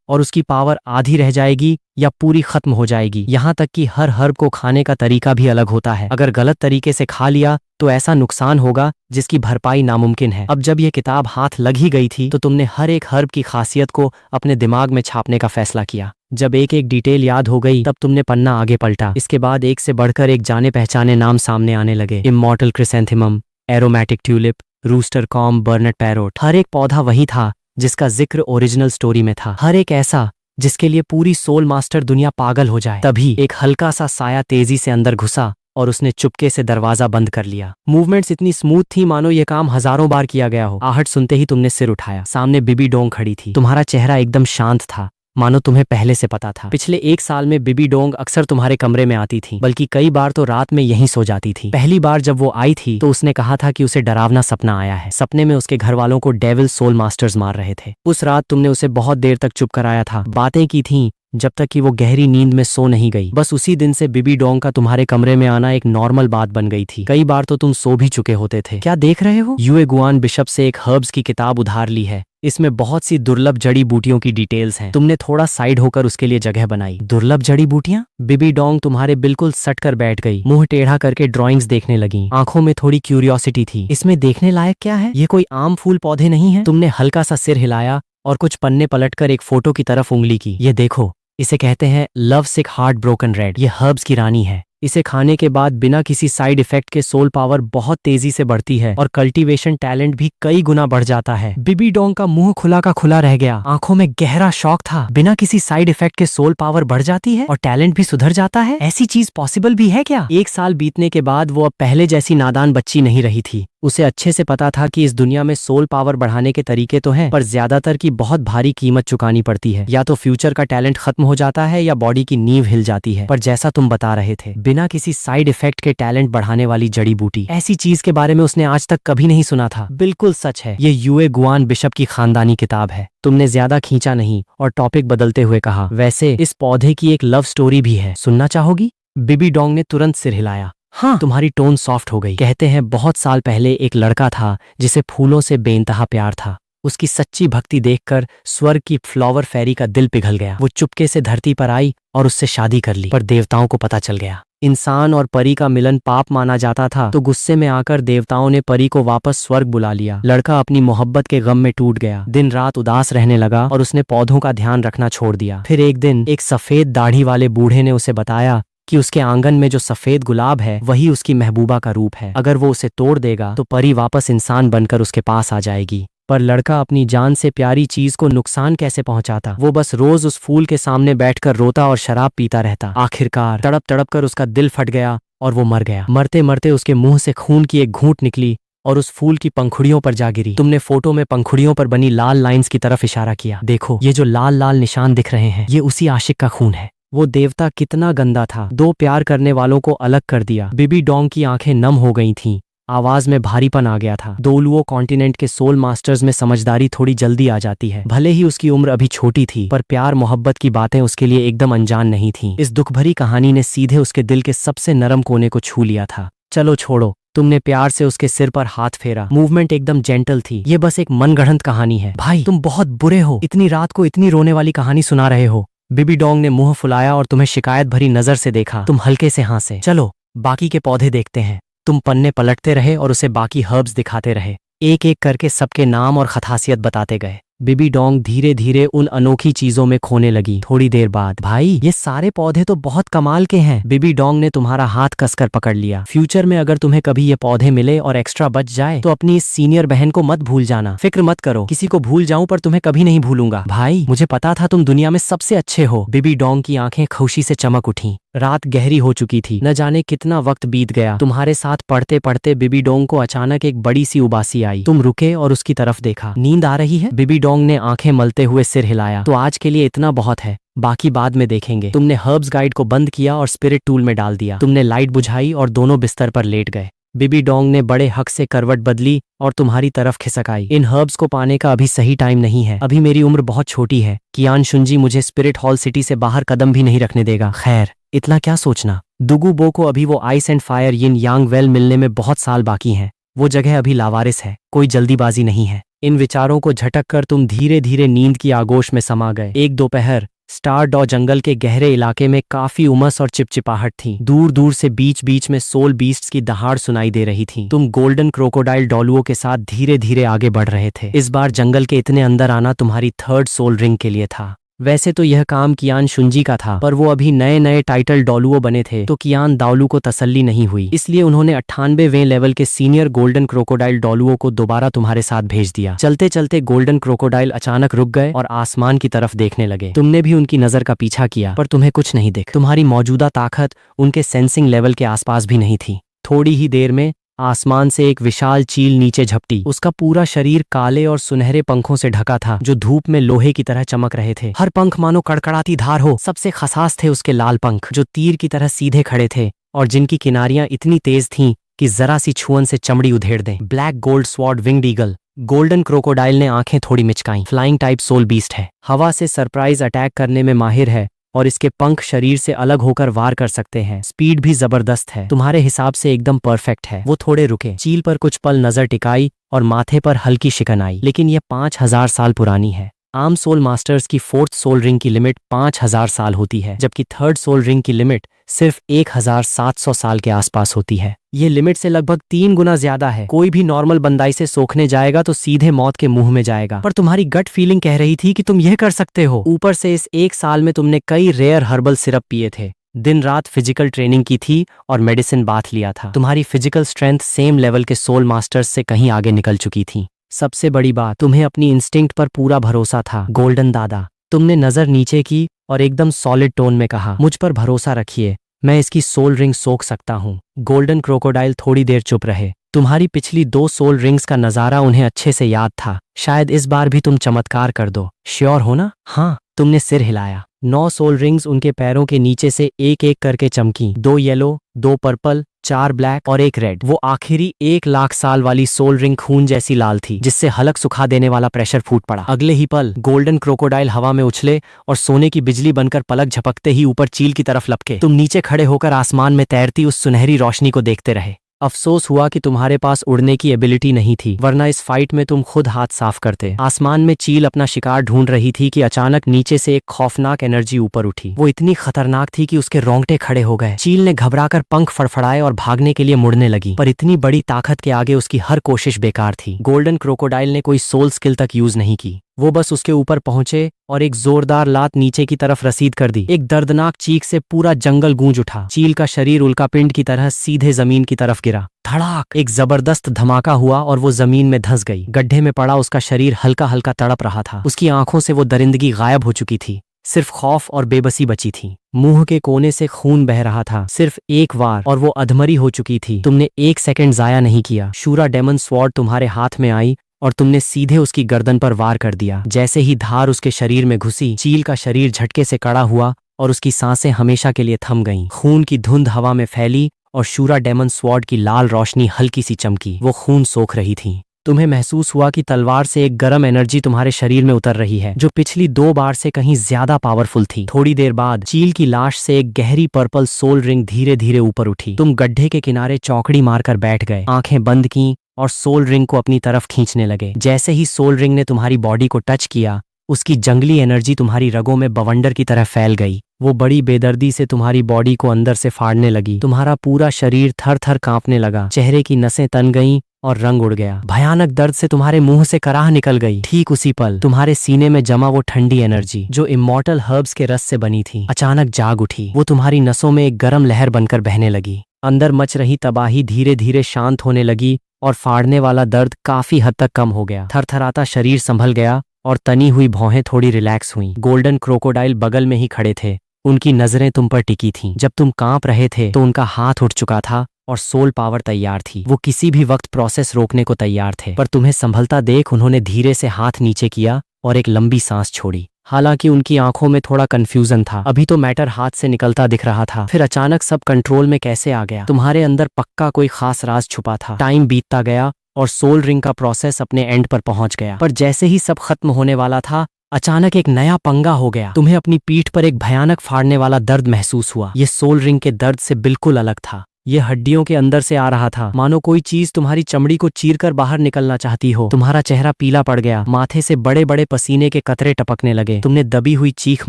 Speaker 1: और उसकी पावर आधी रह जाएगी या पूरी खत्म हो जाएगी। यहाँ तक कि हर हर्ब को खाने का तरीका भी अलग होता है। अगर गलत तरीके से खा लिया तो ऐसा नुकसान होगा जिसकी भरपाई नामुमकिन है। अब जब यह किताब हाथ लग ही गई थी तो तुमने हर एक हर्ब की खासियत को अपने दिमाग में छापने का फैसला किया। जब एक एक डिटेल याद हो गई तब तुमने पन्ना आगे पलटा। इसके बाद एक से बढ़कर एक जाने पहचाने नाम सामने आने लगे। Immortal chrysanthemum, aromatic tulip, rooster comb, burnet parrot. हर एक पौधा वही था जिसका जिक्र ओरिजिनल स्टोरी में था। हर एक ऐसा जिसके लिए पूरी सोल मास्टर दुनिया पागल हो जाए। तभी एक हल्का सा साया तेजी से अंदर घुसा और उसने चुपके से दरवाजा बंद कर लिया। मूवमेंट्स इतनी स्मूथ थी मानो ये काम हजारों बार किया गया हो। आहट सुनते ही तुमने सिर उठाया। सामने बीबी डोंग खड़ी थी। तुम्हारा चेहरा एकदम शांत था, मानो तुम्हें पहले से पता था। पिछले 1 साल में बीबी डोंग अक्सर तुम्हारे कमरे में आती थी, बल्कि कई बार तो रात में यहीं सो जाती थी। पहली बार जब वो आई थी तो उसने कहा था कि उसे डरावना सपना आया है। सपने में उसके घर वालों को डेविल सोल मास्टर्स मार रहे थे। उस रात तुमने उसे बहुत देर तक चुप कराया था, बातें की थीं जब तक कि वो गहरी नींद में सो नहीं गई। बस उसी दिन से बीबी डोंग का तुम्हारे कमरे में आना एक नॉर्मल बात बन गई थी। कई बार तो तुम सो भी चुके होते थे। क्या देख रहे हो? यूए गुआन बिशप से एक हर्ब्स की किताब उधार ली है। इसमें बहुत सी दुर्लभ जड़ी बूटियों की डिटेल्स हैं। तुमने थोड़ा साइड होकर उसके लिए जगह बनाई। दुर्लभ जड़ी बूटियां? बीबी डोंग तुम्हारे बिल्कुल सट कर बैठ गई, मुंह टेढ़ा करके ड्राइंग्स देखने लगी। आंखों में थोड़ी क्यूरियोसिटी थी। इसमें देखने लायक क्या है? ये कोई आम फूल पौधे नहीं है। तुमने हल्का सा सिर हिलाया और कुछ पन्ने पलटकर एक फोटो की तरफ उंगली की। ये देखो, इसे कहते हैं लव सिक हार्ट ब्रोकन रेड। ये हर्ब्स की रानी है। इसे खाने के बाद बिना किसी साइड इफेक्ट के सोल पावर बहुत तेजी से बढ़ती है और कल्टीवेशन टैलेंट भी कई गुना बढ़ जाता है। बीबी डोंग का मुंह खुला का खुला रह गया। आंखों में गहरा शौक था। बिना किसी साइड इफेक्ट के सोल पावर बढ़ जाती है और टैलेंट भी सुधर जाता है? ऐसी चीज पॉसिबल भी है क्या? 1 साल बीतने के बाद वो अब पहले जैसी नादान बच्ची नहीं रही थी। उसे अच्छे से पता था कि इस दुनिया में सोल पावर बढ़ाने के तरीके तो हैं, पर ज्यादातर की बहुत भारी कीमत चुकानी पड़ती है। या तो फ्यूचर का टैलेंट खत्म हो जाता है या बॉडी की नींव हिल जाती है। पर जैसा तुम बता रहे थे, बिना किसी साइड इफेक्ट के टैलेंट बढ़ाने वाली जड़ी बूटी, ऐसी चीज के बारे में उसने आज तक कभी नहीं सुना था। बिल्कुल सच है, ये यूए गुआन बिशप की खानदानी किताब है। तुमने ज्यादा खींचा नहीं और टॉपिक बदलते हुए कहा, वैसे इस पौधे की एक लव स्टोरी भी है, सुनना चाहोगी? बीबी डोंग ने तुरंत सिर हिलाया। हाँ। तुम्हारी टोन सॉफ्ट हो गई। कहते हैं बहुत साल पहले एक लड़का था जिसे फूलों से बेइंतहा प्यार था। उसकी सच्ची भक्ति देखकर स्वर्ग की फ्लावर फेरी का दिल पिघल गया। वो चुपके से धरती पर आई और उससे शादी कर ली। पर देवताओं को पता चल गया। इंसान और परी का मिलन पाप माना जाता था, तो गुस्से में आकर देवताओं ने परी को वापस स्वर्ग बुला लिया। लड़का अपनी मोहब्बत के गम में टूट गया। दिन रात उदास रहने लगा और उसने पौधों का ध्यान रखना छोड़ दिया। फिर एक दिन एक सफेद दाढ़ी वाले बूढ़े ने उसे बताया कि उसके आंगन में जो सफेद गुलाब है वही उसकी महबूबा का रूप है। अगर वो उसे तोड़ देगा तो परी वापस इंसान बनकर उसके पास आ जाएगी। पर लड़का अपनी जान से प्यारी चीज को नुकसान कैसे पहुंचाता? वो बस रोज उस फूल के सामने बैठकर रोता और शराब पीता रहता। आखिरकार तड़प तड़प कर उसका दिल फट गया और वो मर गया। मरते मरते उसके मुंह से खून की एक घूंट निकली और उस फूल की पंखुड़ियों पर जा गिरी। तुमने फोटो में पंखुड़ियों पर बनी लाल लाइंस की तरफ इशारा किया। देखो, ये जो लाल लाल निशान दिख रहे हैं, ये उसी आशिक का खून है। वो देवता कितना गंदा था, 2 प्यार करने वालों को अलग कर दिया। बीबी डोंग की आंखें नम हो गई थीं, आवाज में भारीपन आ गया था। दोलुओ कॉन्टिनेंट के सोल मास्टर्स में समझदारी थोड़ी जल्दी आ जाती है। भले ही उसकी उम्र अभी छोटी थी, पर प्यार मोहब्बत की बातें उसके लिए एकदम अनजान नहीं थीं। इस दुख भरी कहानी ने सीधे उसके दिल के सबसे नरम कोने को छू लिया था। चलो छोड़ो, तुमने प्यार से उसके सिर पर हाथ फेरा। मूवमेंट एकदम जेंटल थी। ये बस एक मनगढ़ंत कहानी है। भाई, तुम बहुत बुरे हो, इतनी रात को इतनी रोने वाली कहानी सुना रहे हो। बीबी डोंग ने मुंह फुलाया और तुम्हें शिकायत भरी नजर से देखा। तुम हल्के से हंसे। चलो बाकी के पौधे देखते हैं। तुम पन्ने पलटते रहे और उसे बाकी हर्ब्स दिखाते रहे। एक एक करके सबके नाम और खासियत बताते गए। बीबी डोंग धीरे धीरे उन अनोखी चीजों में खोने लगी। थोड़ी देर बाद, भाई ये सारे पौधे तो बहुत कमाल के हैं। बीबी डोंग ने तुम्हारा हाथ कसकर पकड़ लिया। फ्यूचर में अगर तुम्हें कभी ये पौधे मिले और एक्स्ट्रा बच जाए तो अपनी इस सीनियर बहन को मत भूल जाना। फिक्र मत करो, किसी को भूल जाऊं पर तुम्हें कभी नहीं भूलूंगा। भाई, मुझे पता था तुम दुनिया में सबसे अच्छे हो। बीबी डोंग की आंखें खुशी से चमक उठी। रात गहरी हो चुकी थी। न जाने कितना वक्त बीत गया। तुम्हारे साथ पढ़ते पढ़ते बीबी डोंग को अचानक एक बड़ी सी उबासी आई। तुम रुके और उसकी तरफ देखा। नींद आ रही है? बीबी डोंग ने आंखें मलते हुए सिर हिलाया। तो आज के लिए इतना बहुत है, बाकी बाद में देखेंगे। तुमने हर्ब्स गाइड को बंद किया और स्पिरिट टूल में डाल दिया। तुमने लाइट बुझाई और दोनों बिस्तर पर लेट गए। बीबी डोंग ने बड़े हक से करवट बदली और तुम्हारी तरफ खिसक आई। इन हर्ब्स को पाने का अभी सही टाइम नहीं है, अभी मेरी उम्र बहुत छोटी है। कियान शुंजी मुझे स्पिरिट हॉल सिटी से बाहर कदम भी नहीं रखने देगा। खैर, इतना क्या सोचना, दुगु बो को अभी वो ice and fire yin Yang well मिलने में बहुत साल बाकी हैं। वो जगह अभी लावारिस है, कोई जल्दीबाजी नहीं है। इन विचारों को झटक कर तुम धीरे धीरे नींद की आगोश में समा गए। एक दोपहर स्टार डॉ जंगल के गहरे इलाके में काफी उमस और चिपचिपाहट थी। दूर दूर से बीच बीच में सोल बीस्ट्स की दहाड़ सुनाई दे रही थी। तुम गोल्डन क्रोकोडाइल डॉलुओं के साथ धीरे धीरे आगे बढ़ रहे थे। इस बार जंगल के इतने अंदर आना तुम्हारी थर्ड सोल रिंग के लिए था। वैसे तो यह काम कियान शुंजी का था, पर वो अभी नए नए टाइटल डॉलुओ बने थे, तो कियान दाउलू को तसल्ली नहीं हुई। इसलिए उन्होंने 98वें लेवल के सीनियर गोल्डन क्रोकोडाइल डॉलुओं को दोबारा तुम्हारे साथ भेज दिया। चलते चलते गोल्डन क्रोकोडाइल अचानक रुक गए और आसमान की तरफ देखने लगे। तुमने भी उनकी नजर का पीछा किया, पर तुम्हें कुछ नहीं दिख। तुम्हारी मौजूदा ताकत उनके सेंसिंग लेवल के आसपास भी नहीं थी। थोड़ी ही देर में आसमान से एक विशाल चील नीचे झपटी। उसका पूरा शरीर काले और सुनहरे पंखों से ढका था, जो धूप में लोहे की तरह चमक रहे थे। हर पंख मानो कड़कड़ाती धार हो। सबसे खसास थे उसके लाल पंख, जो तीर की तरह सीधे खड़े थे और जिनकी किनारियां इतनी तेज थीं कि जरा सी छुअन से चमड़ी उधेड़ दें। Black gold sword winged eagle. Golden crocodile ने आंखें थोड़ी मिचकाईं। फ्लाइंग टाइप सोल बीस्ट है, हवा से सरप्राइज अटैक करने में माहिर है और इसके पंख शरीर से अलग होकर वार कर सकते हैं। स्पीड भी जबरदस्त है, तुम्हारे हिसाब से एकदम परफेक्ट है। वो थोड़े रुके, चील पर कुछ पल नजर टिकाई और माथे पर हल्की शिकन आई। लेकिन यह 5000 साल पुरानी है। आम सोल मास्टर्स की फोर्थ सोल रिंग की लिमिट 5000 साल होती है, जबकि थर्ड सोल रिंग की लिमिट सिर्फ 1700 साल के आसपास होती है। ये लिमिट से लगभग 3 गुना ज्यादा है। कोई भी नॉर्मल बंदाई से सोखने जाएगा तो सीधे मौत के मुंह में जाएगा, पर तुम्हारी गट फीलिंग कह रही थी कि तुम यह कर सकते हो। ऊपर से इस 1 साल में तुमने कई रेयर हर्बल सिरप पिए थे, दिन रात फिजिकल ट्रेनिंग की थी और मेडिसिन बाथ लिया था। तुम्हारी फिजिकल स्ट्रेंथ सेम लेवल के सोल मास्टर्स से कहीं आगे निकल चुकी थी। सबसे बड़ी बात, तुम्हें अपनी इंस्टिंक्ट पर पूरा भरोसा था। गोल्डन दादा, तुमने नजर नीचे की और एकदम सॉलिड टोन में कहा, मुझ पर भरोसा रखिए, मैं इसकी सोल रिंग सोख सकता हूँ। गोल्डन क्रोकोडाइल थोड़ी देर चुप रहे। तुम्हारी पिछली 2 सोल रिंग्स का नजारा उन्हें अच्छे से याद था। शायद इस बार भी तुम चमत्कार कर दो। श्योर हो ना? हाँ, तुमने सिर हिलाया। 9 सोल रिंग्स उनके पैरों के नीचे से एक एक करके चमकी। 2 येलो, 2 पर्पल, 4 ब्लैक और 1 रेड। वो आखिरी 1 लाख साल वाली सोल रिंग खून जैसी लाल थी, जिससे हलक सुखा देने वाला प्रेशर फूट पड़ा। अगले ही पल गोल्डन क्रोकोडाइल हवा में उछले और सोने की बिजली बनकर पलक झपकते ही ऊपर चील की तरफ लपके। तुम नीचे खड़े होकर आसमान में तैरती उस सुनहरी रोशनी को देखते रहे। अफसोस हुआ कि तुम्हारे पास उड़ने की एबिलिटी नहीं थी, वरना इस फाइट में तुम खुद हाथ साफ करते। आसमान में चील अपना शिकार ढूंढ रही थी कि अचानक नीचे से एक खौफनाक एनर्जी ऊपर उठी। वो इतनी खतरनाक थी कि उसके रोंगटे खड़े हो गए। चील ने घबराकर पंख फड़फड़ाए और भागने के लिए मुड़ने लगी, पर इतनी बड़ी ताकत के आगे उसकी हर कोशिश बेकार थी। गोल्डन क्रोकोडाइल ने कोई सोल स्किल तक यूज नहीं की। वो बस उसके ऊपर पहुंचे और एक जोरदार लात नीचे की तरफ रसीद कर दी। एक दर्दनाक चीख से पूरा जंगल गूंज उठा। चील का शरीर उल्कापिंड की तरह सीधे जमीन की तरफ गिरा। धड़ाक, एक जबरदस्त धमाका हुआ और वो जमीन में धंस गई। गड्ढे में पड़ा उसका शरीर हल्का हल्का तड़प रहा था। उसकी आंखों से वो दरिंदगी गायब हो चुकी थी, सिर्फ खौफ और बेबसी बची थी। मुंह के कोने से खून बह रहा था, सिर्फ एक बार, और वो अधमरी हो चुकी थी। तुमने 1 सेकंड जाया नहीं किया। शूरा डेमन स्वॉर्ड तुम्हारे हाथ में आई और तुमने सीधे उसकी गर्दन पर वार कर दिया। जैसे ही धार उसके शरीर में घुसी, चील का शरीर झटके से कड़ा हुआ और उसकी सांसें हमेशा के लिए थम गईं। खून की धुंध हवा में फैली और शूरा डेमन स्वॉर्ड की लाल रोशनी हल्की सी चमकी। वो खून सोख रही थी। तुम्हें महसूस हुआ कि तलवार से एक गर्म एनर्जी तुम्हारे शरीर में उतर रही है, जो पिछली 2 बार से कहीं ज्यादा पावरफुल थी। थोड़ी देर बाद चील की लाश से एक गहरी पर्पल सोल रिंग धीरे धीरे ऊपर उठी। तुम गड्ढे के किनारे चौकड़ी मारकर बैठ गए, आंखें बंद की और सोल रिंग को अपनी तरफ खींचने लगे। जैसे ही सोल रिंग ने तुम्हारी बॉडी को टच किया, उसकी जंगली एनर्जी तुम्हारी रगों में बवंडर की तरह फैल गई। वो बड़ी बेदर्दी से तुम्हारी बॉडी को अंदर से फाड़ने लगी। तुम्हारा पूरा शरीर थर थर कांपने लगा, चेहरे की नसें तन गईं और रंग उड़ गया। भयानक दर्द से तुम्हारे मुंह से कराह निकल गई। ठीक उसी पल तुम्हारे सीने में जमा वो ठंडी एनर्जी, जो इमॉर्टल हर्ब्स के रस से बनी थी, अचानक जाग उठी। वो तुम्हारी नसों में एक गर्म लहर बनकर बहने लगी। अंदर मच रही तबाही धीरे धीरे शांत होने लगी और फाड़ने वाला दर्द काफी हद तक कम हो गया। थरथराता शरीर संभल गया और तनी हुई भौहें थोड़ी रिलैक्स हुईं। गोल्डन क्रोकोडाइल बगल में ही खड़े थे, उनकी नजरें तुम पर टिकी थीं। जब तुम कांप रहे थे तो उनका हाथ उठ चुका था और सोल पावर तैयार थी। वो किसी भी वक्त प्रोसेस रोकने को तैयार थे, पर तुम्हें संभलता देख उन्होंने धीरे से हाथ नीचे किया और एक लंबी सांस छोड़ी। हालांकि उनकी आंखों में थोड़ा कंफ्यूजन था। अभी तो मैटर हाथ से निकलता दिख रहा था, फिर अचानक सब कंट्रोल में कैसे आ गया? तुम्हारे अंदर पक्का कोई खास राज छुपा था। टाइम बीतता गया और सोल रिंग का प्रोसेस अपने एंड पर पहुंच गया, पर जैसे ही सब खत्म होने वाला था, अचानक एक नया पंगा हो गया। तुम्हें अपनी पीठ पर एक भयानक फाड़ने वाला दर्द महसूस हुआ। ये सोल रिंग के दर्द से बिल्कुल अलग था। ये हड्डियों के अंदर से आ रहा था, मानो कोई चीज तुम्हारी चमड़ी को चीरकर बाहर निकलना चाहती हो। तुम्हारा चेहरा पीला पड़ गया, माथे से बड़े बड़े पसीने के कतरे टपकने लगे। तुमने दबी हुई चीख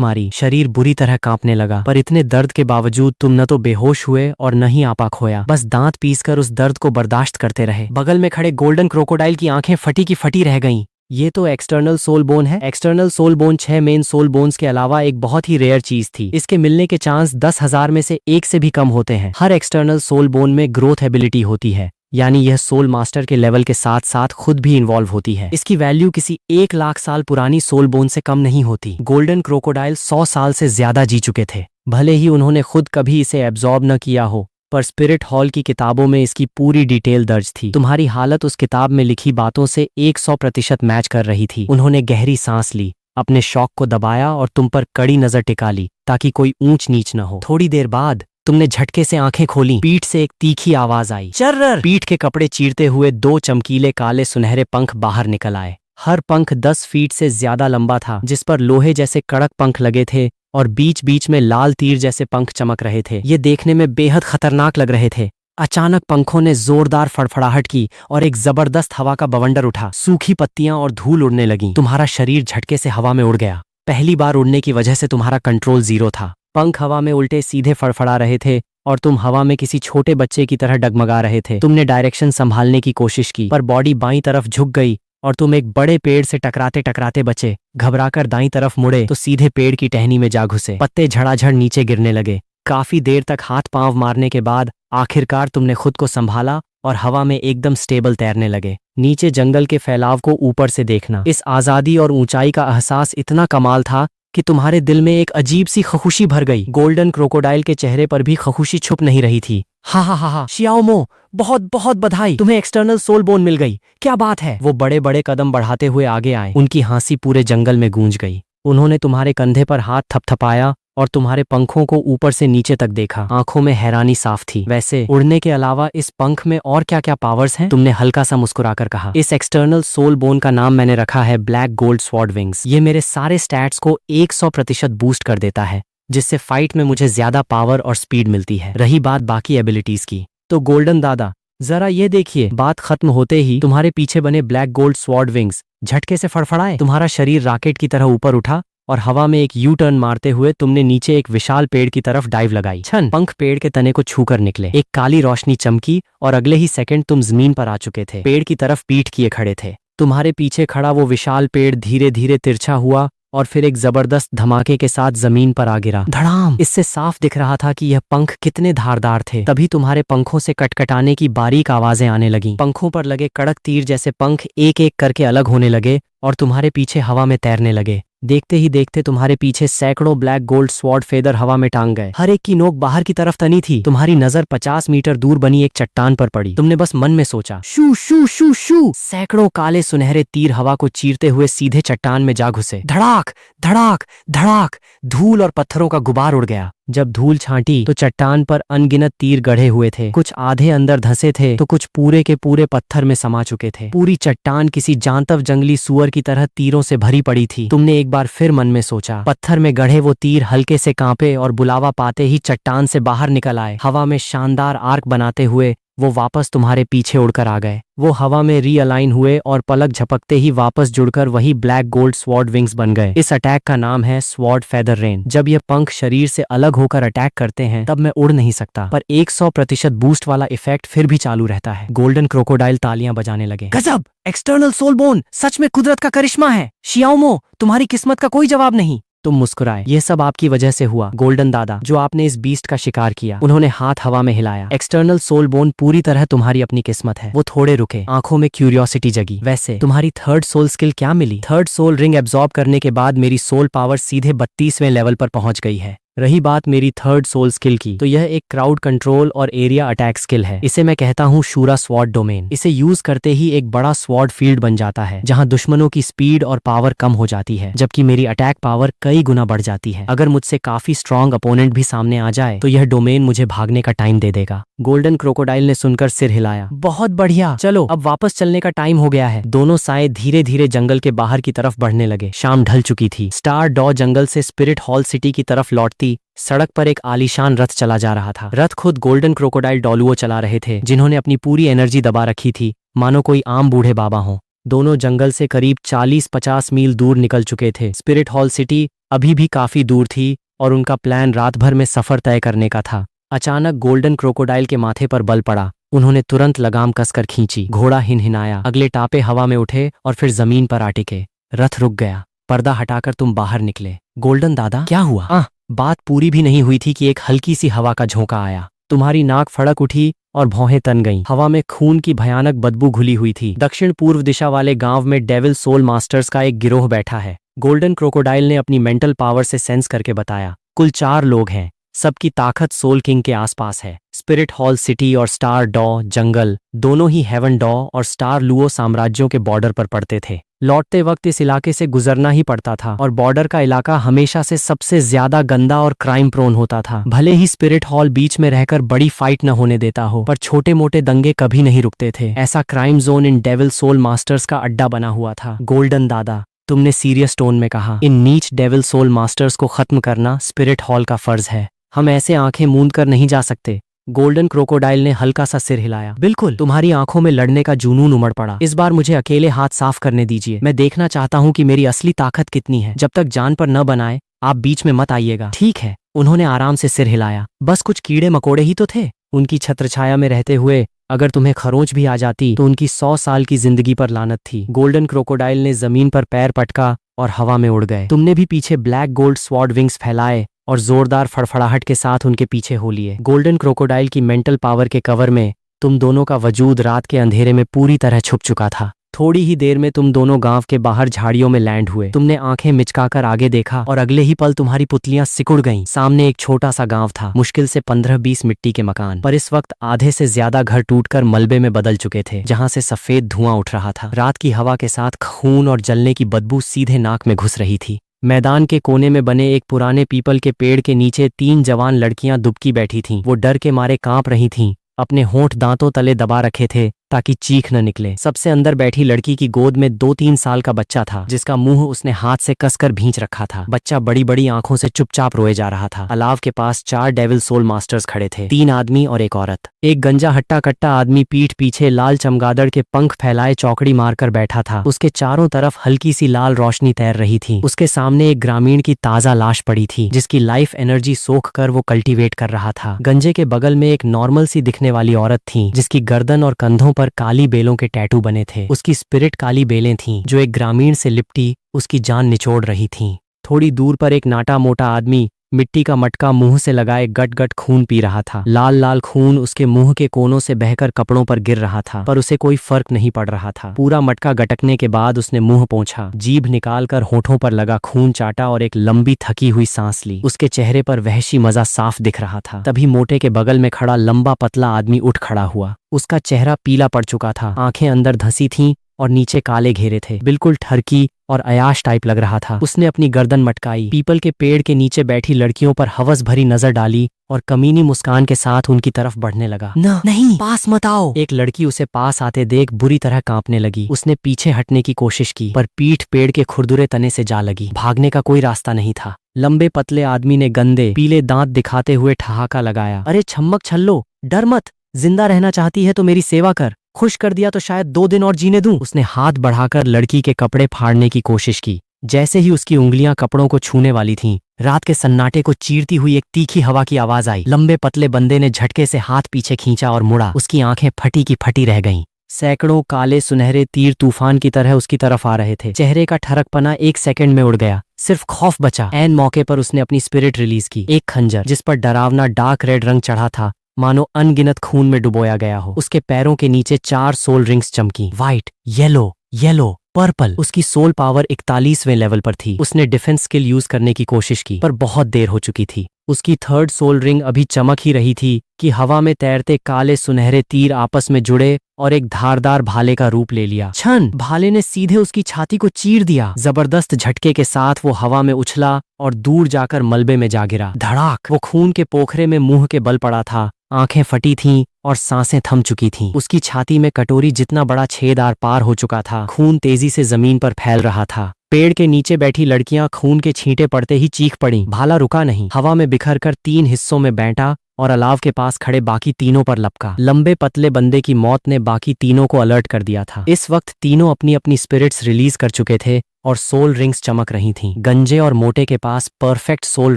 Speaker 1: मारी, शरीर बुरी तरह कांपने लगा, पर इतने दर्द के बावजूद तुम न तो बेहोश हुए और न ही आपा खोया। बस दांत पीसकर उस दर्द को बर्दाश्त करते रहे। बगल में खड़े गोल्डन क्रोकोडाइल की आंखें फटी की फटी रह गईं। ये तो एक्सटर्नल सोल बोन है। External soul bone 6 main soul bones के अलावा एक बहुत ही रेयर चीज थी। इसके मिलने के चांस 10,000 में से एक से भी कम होते हैं। हर एक्सटर्नल सोल बोन में ग्रोथ एबिलिटी होती है, यानी यह सोल मास्टर के लेवल के साथ साथ खुद भी इन्वॉल्व होती है। इसकी वैल्यू किसी 1 लाख साल पुरानी सोल बोन से कम नहीं होती। गोल्डन क्रोकोडाइल 100 साल से ज्यादा जी चुके थे। भले ही उन्होंने खुद कभी इसे एब्जॉर्ब न किया हो, पर स्पिरिट हॉल की किताबों में इसकी पूरी डिटेल दर्ज थी। तुम्हारी हालत उस किताब में लिखी बातों से 100% मैच कर रही थी। उन्होंने गहरी सांस ली, अपने शौक को दबाया और तुम पर कड़ी नजर टिका ली, ताकि कोई ऊंच नीच न हो। थोड़ी देर बाद तुमने झटके से आंखें खोली। पीठ से एक तीखी आवाज आई, चर्रर। पीठ के कपड़े चीरते हुए 2 चमकीले काले सुनहरे पंख बाहर निकल आए। हर पंख 10 फीट से ज्यादा लंबा था, जिस पर लोहे जैसे कड़क पंख लगे थे और बीच बीच में लाल तीर जैसे पंख चमक रहे थे। ये देखने में बेहद खतरनाक लग रहे थे। अचानक पंखों ने जोरदार फड़फड़ाहट की और एक जबरदस्त हवा का बवंडर उठा। सूखी पत्तियां और धूल उड़ने लगी। तुम्हारा शरीर झटके से हवा में उड़ गया। पहली बार उड़ने की वजह से तुम्हारा कंट्रोल 0 था। पंख हवा में उल्टे सीधे फड़फड़ा रहे थे और तुम हवा में किसी छोटे बच्चे की तरह डगमगा रहे थे। तुमने डायरेक्शन संभालने की कोशिश की, पर बॉडी बाईं तरफ झुक गई और तुम एक बड़े पेड़ से टकराते टकराते बचे। घबराकर दाईं तरफ मुड़े तो सीधे पेड़ की टहनी में जा घुसे। पत्ते झड़ाझड़ नीचे गिरने लगे। काफी देर तक हाथ पांव मारने के बाद आखिरकार तुमने खुद को संभाला और हवा में एकदम स्टेबल तैरने लगे। नीचे जंगल के फैलाव को ऊपर से देखना, इस आजादी और ऊंचाई का एहसास इतना कमाल था कि तुम्हारे दिल में एक अजीब सी खुशी भर गई। गोल्डन क्रोकोडाइल के चेहरे पर भी खुशी छुप नहीं रही थी। हा हा हा हा, शियाओमो, बहुत बहुत बधाई, तुम्हें एक्सटर्नल सोल बोन मिल गई। क्या बात है। वो बड़े बड़े कदम बढ़ाते हुए आगे आए। उनकी हंसी पूरे जंगल में गूंज गई। उन्होंने तुम्हारे कंधे पर हाथ थपथपाया और तुम्हारे पंखों को ऊपर से नीचे तक देखा। आंखों में हैरानी साफ थी। वैसे उड़ने के अलावा इस पंख में और क्या क्या पावर्स हैं? तुमने हल्का सा मुस्कुराकर कहा। इस एक्सटर्नल सोल बोन का नाम मैंने रखा है ब्लैक गोल्ड स्वॉर्ड विंग्स। ये मेरे सारे स्टैट्स को 100% बूस्ट कर देता है, जिससे फाइट में मुझे ज्यादा पावर और स्पीड मिलती है। रही बात बाकी एबिलिटीज की, तो गोल्डन दादा जरा ये देखिए। बात खत्म होते ही तुम्हारे पीछे बने ब्लैक गोल्ड स्वॉर्ड विंग्स झटके से फड़फड़ाए। तुम्हारा शरीर रॉकेट की तरह ऊपर उठा और हवा में एक यू टर्न मारते हुए तुमने नीचे एक विशाल पेड़ की तरफ डाइव लगाई। छन, पंख पेड़ के तने को छूकर निकले। एक काली रोशनी चमकी और अगले ही सेकंड तुम जमीन पर आ चुके थे। पेड़ की तरफ पीठ किए खड़े थे। तुम्हारे पीछे खड़ा वो विशाल पेड़ धीरे धीरे तिरछा हुआ और फिर एक जबरदस्त धमाके के साथ जमीन पर आ गिरा। धड़ाम। इससे साफ दिख रहा था कि यह पंख कितने धारदार थे। तभी तुम्हारे पंखों से कटकटाने की बारीक आवाजें आने लगीं। पंखों पर लगे कड़क तीर जैसे पंख एक एक करके अलग होने लगे और तुम्हारे पीछे हवा में तैरने लगे। देखते ही देखते तुम्हारे पीछे सैकड़ों ब्लैक गोल्ड स्वॉर्ड फेदर हवा में टांग गए। हर एक की नोक बाहर की तरफ तनी थी। तुम्हारी नजर 50 मीटर दूर बनी एक चट्टान पर पड़ी। तुमने बस मन में सोचा, शू शू शू शू। सैकड़ों काले सुनहरे तीर हवा को चीरते हुए सीधे चट्टान में जा घुसे। धड़ाक धड़ाक धड़ाक, धूल और पत्थरों का गुबार उड़ गया। जब धूल छांटी तो चट्टान पर अनगिनत तीर गढ़े हुए थे। कुछ आधे अंदर धंसे थे तो कुछ पूरे के पूरे पत्थर में समा चुके थे। पूरी चट्टान किसी जांतव जंगली सुअर की तरह तीरों से भरी पड़ी थी। तुमने एक बार फिर मन में सोचा। पत्थर में गढ़े वो तीर हल्के से कांपे और बुलावा पाते ही चट्टान से बाहर निकल आए। हवा में शानदार आर्क बनाते हुए वो वापस तुम्हारे पीछे उड़कर आ गए। वो हवा में रीअलाइन हुए और पलक झपकते ही वापस जुड़कर वही ब्लैक गोल्ड स्वॉर्ड विंग्स बन गए। इस अटैक का नाम है स्वॉर्ड फेदर रेन। जब ये पंख शरीर से अलग होकर अटैक करते हैं तब मैं उड़ नहीं सकता, पर 100% बूस्ट वाला इफेक्ट फिर भी चालू रहता है। गोल्डन क्रोकोडाइल तालियां बजाने लगे। गजब, एक्सटर्नल सोल बोन सच में कुदरत का करिश्मा है। शियाओमो, तुम्हारी किस्मत का कोई जवाब नहीं। तुम मुस्कुराए। यह सब आपकी वजह से हुआ गोल्डन दादा, जो आपने इस बीस्ट का शिकार किया। उन्होंने हाथ हवा में हिलाया। एक्सटर्नल सोल बोन पूरी तरह तुम्हारी अपनी किस्मत है। वो थोड़े रुके, आंखों में क्यूरियोसिटी जगी। वैसे तुम्हारी थर्ड सोल स्किल क्या मिली? थर्ड सोल रिंग एब्जॉर्ब करने के बाद मेरी सोल पावर सीधे 32वें लेवल पर पहुंच गई है। रही बात मेरी थर्ड सोल स्किल की, तो यह एक क्राउड कंट्रोल और एरिया अटैक स्किल है। इसे मैं कहता हूँ शूरा स्वॉर्ड डोमेन। इसे यूज करते ही एक बड़ा स्वॉर्ड फील्ड बन जाता है जहाँ दुश्मनों की स्पीड और पावर कम हो जाती है, जबकि मेरी अटैक पावर कई गुना बढ़ जाती है। अगर मुझसे काफी स्ट्रॉन्ग अपोनेंट भी सामने आ जाए तो यह डोमेन मुझे भागने का टाइम दे देगा। गोल्डन क्रोकोडाइल ने सुनकर सिर हिलाया। बहुत बढ़िया, चलो अब वापस चलने का टाइम हो गया है। दोनों साए धीरे धीरे जंगल के बाहर की तरफ बढ़ने लगे। शाम ढल चुकी थी। स्टार डॉ जंगल से स्पिरिट हॉल सिटी की तरफ लौटती सड़क पर एक आलीशान रथ चला जा रहा था। रथ खुद गोल्डन क्रोकोडाइल डॉलुओ चला रहे थे, जिन्होंने अपनी पूरी एनर्जी दबा रखी थी, मानो कोई आम बूढ़े बाबा हों। दोनों जंगल से करीब 40-50 मील दूर निकल चुके थे। स्पिरिट हॉल सिटी अभी भी काफी दूर थी और उनका प्लान रात भर में सफर तय करने का था। अचानक गोल्डन क्रोकोडाइल के माथे पर बल पड़ा। उन्होंने तुरंत लगाम कसकर खींची। घोड़ा हिनहिनाया। अगले टापे हवा में उठे और फिर जमीन पर आ टिके। रथ रुक गया। पर्दा हटाकर तुम बाहर निकले। गोल्डन दादा, क्या हुआ? बात पूरी भी नहीं हुई थी कि एक हल्की सी हवा का झोंका आया। तुम्हारी नाक फड़क उठी और भौहें तन गईं। हवा में खून की भयानक बदबू घुली हुई थी। दक्षिण पूर्व दिशा वाले गांव में डेविल सोल मास्टर्स का एक गिरोह बैठा है। गोल्डन क्रोकोडाइल ने अपनी मेंटल पावर से सेंस करके बताया। कुल 4 लोग हैं। सबकी ताकत सोल किंग के आसपास है। स्पिरिट हॉल सिटी और स्टार डॉ जंगल दोनों ही हेवन डॉ और स्टार लुओ साम्राज्यों के बॉर्डर पर पड़ते थे। लौटते वक्त इस इलाके से गुजरना ही पड़ता था और बॉर्डर का इलाका हमेशा से सबसे ज्यादा गंदा और क्राइम प्रोन होता था। भले ही स्पिरिट हॉल बीच में रहकर बड़ी फाइट न होने देता हो, पर छोटे मोटे दंगे कभी नहीं रुकते थे। ऐसा crime zone in devil soul masters का अड्डा बना हुआ था। गोल्डन दादा, तुमने सीरियस टोन में कहा, इन नीच डेविल सोल मास्टर्स को खत्म करना स्पिरिट हॉल का फर्ज है। हम ऐसे आंखें मूंद कर नहीं जा सकते। गोल्डन क्रोकोडाइल ने हल्का सा सिर हिलाया। बिल्कुल, तुम्हारी आंखों में लड़ने का जुनून उमड़ पड़ा। इस बार मुझे अकेले हाथ साफ करने दीजिए। मैं देखना चाहता हूँ कि मेरी असली ताकत कितनी है। जब तक जान पर न बनाए आप बीच में मत आइएगा। ठीक है, उन्होंने आराम से सिर हिलाया। बस कुछ कीड़े मकोड़े ही तो थे। उनकी छत्रछाया में रहते हुए अगर तुम्हें खरोंच भी आ जाती तो उनकी 100 साल की जिंदगी पर लानत थी। गोल्डन क्रोकोडाइल ने जमीन पर पैर पटका और हवा में उड़ गए। तुमने भी पीछे ब्लैक गोल्ड स्वॉर्ड विंग्स फैलाए और जोरदार फड़फड़ाहट के साथ उनके पीछे हो लिए। गोल्डन क्रोकोडाइल की मेंटल पावर के कवर में तुम दोनों का वजूद रात के अंधेरे में पूरी तरह छुप चुका था। थोड़ी ही देर में तुम दोनों गांव के बाहर झाड़ियों में लैंड हुए। तुमने आंखें मिचकाकर आगे देखा और अगले ही पल तुम्हारी पुतलियां सिकुड़ गईं। सामने एक छोटा सा गांव था, मुश्किल से 15-20 मिट्टी के मकान, पर इस वक्त आधे से ज्यादा घर टूटकर मलबे में बदल चुके थे, जहां से सफेद धुआं उठ रहा था। रात की हवा के साथ खून और जलने की बदबू सीधे नाक में घुस रही थी। मैदान के कोने में बने एक पुराने पीपल के पेड़ के नीचे 3 जवान लड़कियां दुबकी बैठी थीं। वो डर के मारे कांप रही थीं, अपने होंठ दांतों तले दबा रखे थे ताकि चीख न निकले। सबसे अंदर बैठी लड़की की गोद में 2-3 साल का बच्चा था, जिसका मुंह उसने हाथ से कसकर भींच रखा था। बच्चा बड़ी बड़ी आंखों से चुपचाप रोए जा रहा था। अलाव के पास 4 डेविल सोल मास्टर्स खड़े थे, 3 आदमी और एक औरत। एक गंजा हट्टा कट्टा आदमी पीठ पीछे लाल चमगादड़ के पंख फैलाए चौकड़ी मारकर बैठा था। उसके चारों तरफ हल्की सी लाल रोशनी तैर रही थी। उसके सामने एक ग्रामीण की ताजा लाश पड़ी थी, जिसकी लाइफ एनर्जी सोख कर वो कल्टीवेट कर रहा था। गंजे के बगल में एक नॉर्मल सी दिखने वाली औरत थी, जिसकी गर्दन और कंधों पर काली बेलों के टैटू बने थे। उसकी स्पिरिट काली बेलें थीं, जो एक ग्रामीण से लिपटी उसकी जान निचोड़ रही थीं। थोड़ी दूर पर एक नाटा मोटा आदमी मिट्टी का मटका मुंह से लगाए गट गट खून पी रहा था। लाल लाल खून उसके मुंह के कोनों से बहकर कपड़ों पर गिर रहा था, पर उसे कोई फर्क नहीं पड़ रहा था। पूरा मटका गटकने के बाद उसने मुंह पोंछा, जीभ निकालकर होठों पर लगा खून चाटा और एक लंबी थकी हुई सांस ली। उसके चेहरे पर वहशी मजा साफ दिख रहा था। तभी मोटे के बगल में खड़ा लंबा पतला आदमी उठ खड़ा हुआ। उसका चेहरा पीला पड़ चुका था, आंखें अंदर धंसी थीं और नीचे काले घेरे थे। बिल्कुल ठरकी और अयाश टाइप लग रहा था। उसने अपनी गर्दन मटकाई, पीपल के पेड़ के नीचे बैठी लड़कियों पर हवस भरी नजर डाली और कमीनी मुस्कान के साथ उनकी तरफ बढ़ने लगा। नहीं, पास मत आओ। एक लड़की उसे पास आते देख बुरी तरह कांपने लगी। उसने पीछे हटने की कोशिश की, पर पीठ पेड़ के खुरदुरे तने से जा लगी। भागने का कोई रास्ता नहीं था। लंबे पतले आदमी ने गंदे पीले दांत दिखाते हुए ठहाका लगाया, अरे छम्मक छल्लो, डर मत। जिंदा रहना चाहती है तो मेरी सेवा कर। खुश कर दिया तो शायद 2 दिन और जीने दूं। उसने हाथ बढ़ाकर लड़की के कपड़े फाड़ने की कोशिश की। जैसे ही उसकी उंगलियां कपड़ों को छूने वाली थीं, रात के सन्नाटे को चीरती हुई एक तीखी हवा की आवाज आई। लंबे पतले बंदे ने झटके से हाथ पीछे खींचा और मुड़ा। उसकी आंखें फटी की फटी रह गईं। सैकड़ों काले सुनहरे तीर तूफान की तरह उसकी तरफ आ रहे थे। चेहरे का ठरकपना 1 सेकंड में उड़ गया। सिर्फ खौफ बचा। ऐन मौके पर उसने अपनी स्पिरिट रिलीज की। एक खंजर, जिस पर डरावना डार्क रेड रंग चढ़ा था, मानो अनगिनत खून में डुबोया गया हो। उसके पैरों के नीचे 4 सोल रिंग्स चमकी, व्हाइट, येलो, येलो, पर्पल। उसकी सोल पावर 41वें लेवल पर थी। उसने डिफेंस स्किल यूज करने की कोशिश की, पर बहुत देर हो चुकी थी। उसकी थर्ड सोल रिंग अभी चमक ही रही थी कि हवा में तैरते काले सुनहरे तीर आपस में जुड़े और एक धारदार भाले का रूप ले लिया। छन, भाले ने सीधे उसकी छाती को चीर दिया। जबरदस्त झटके के साथ वो हवा में उछला और दूर जाकर मलबे में जा गिरा। धड़ाक, वो खून के पोखरे में मुंह के बल पड़ा था। आंखें फटी थीं और सांसें थम चुकी थीं। उसकी छाती में कटोरी जितना बड़ा छेद आर पार हो चुका था। खून तेजी से जमीन पर फैल रहा था। पेड़ के नीचे बैठी लड़कियां खून के छींटे पड़ते ही चीख पड़ी। भाला रुका नहीं, हवा में बिखर कर 3 हिस्सों में बैठा और अलाव के पास खड़े बाकी तीनों पर लपका। लंबे पतले बंदे की मौत ने बाकी तीनों को अलर्ट कर दिया था। इस वक्त तीनों अपनी अपनी स्पिरिट्स रिलीज कर चुके थे और सोल रिंग्स चमक रही थीं। गंजे और मोटे के पास परफेक्ट सोल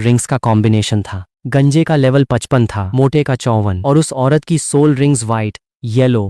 Speaker 1: रिंग्स का कॉम्बिनेशन था। गंजे का लेवल 55 था, मोटे का 54 और उस औरत की soul rings white, yellow,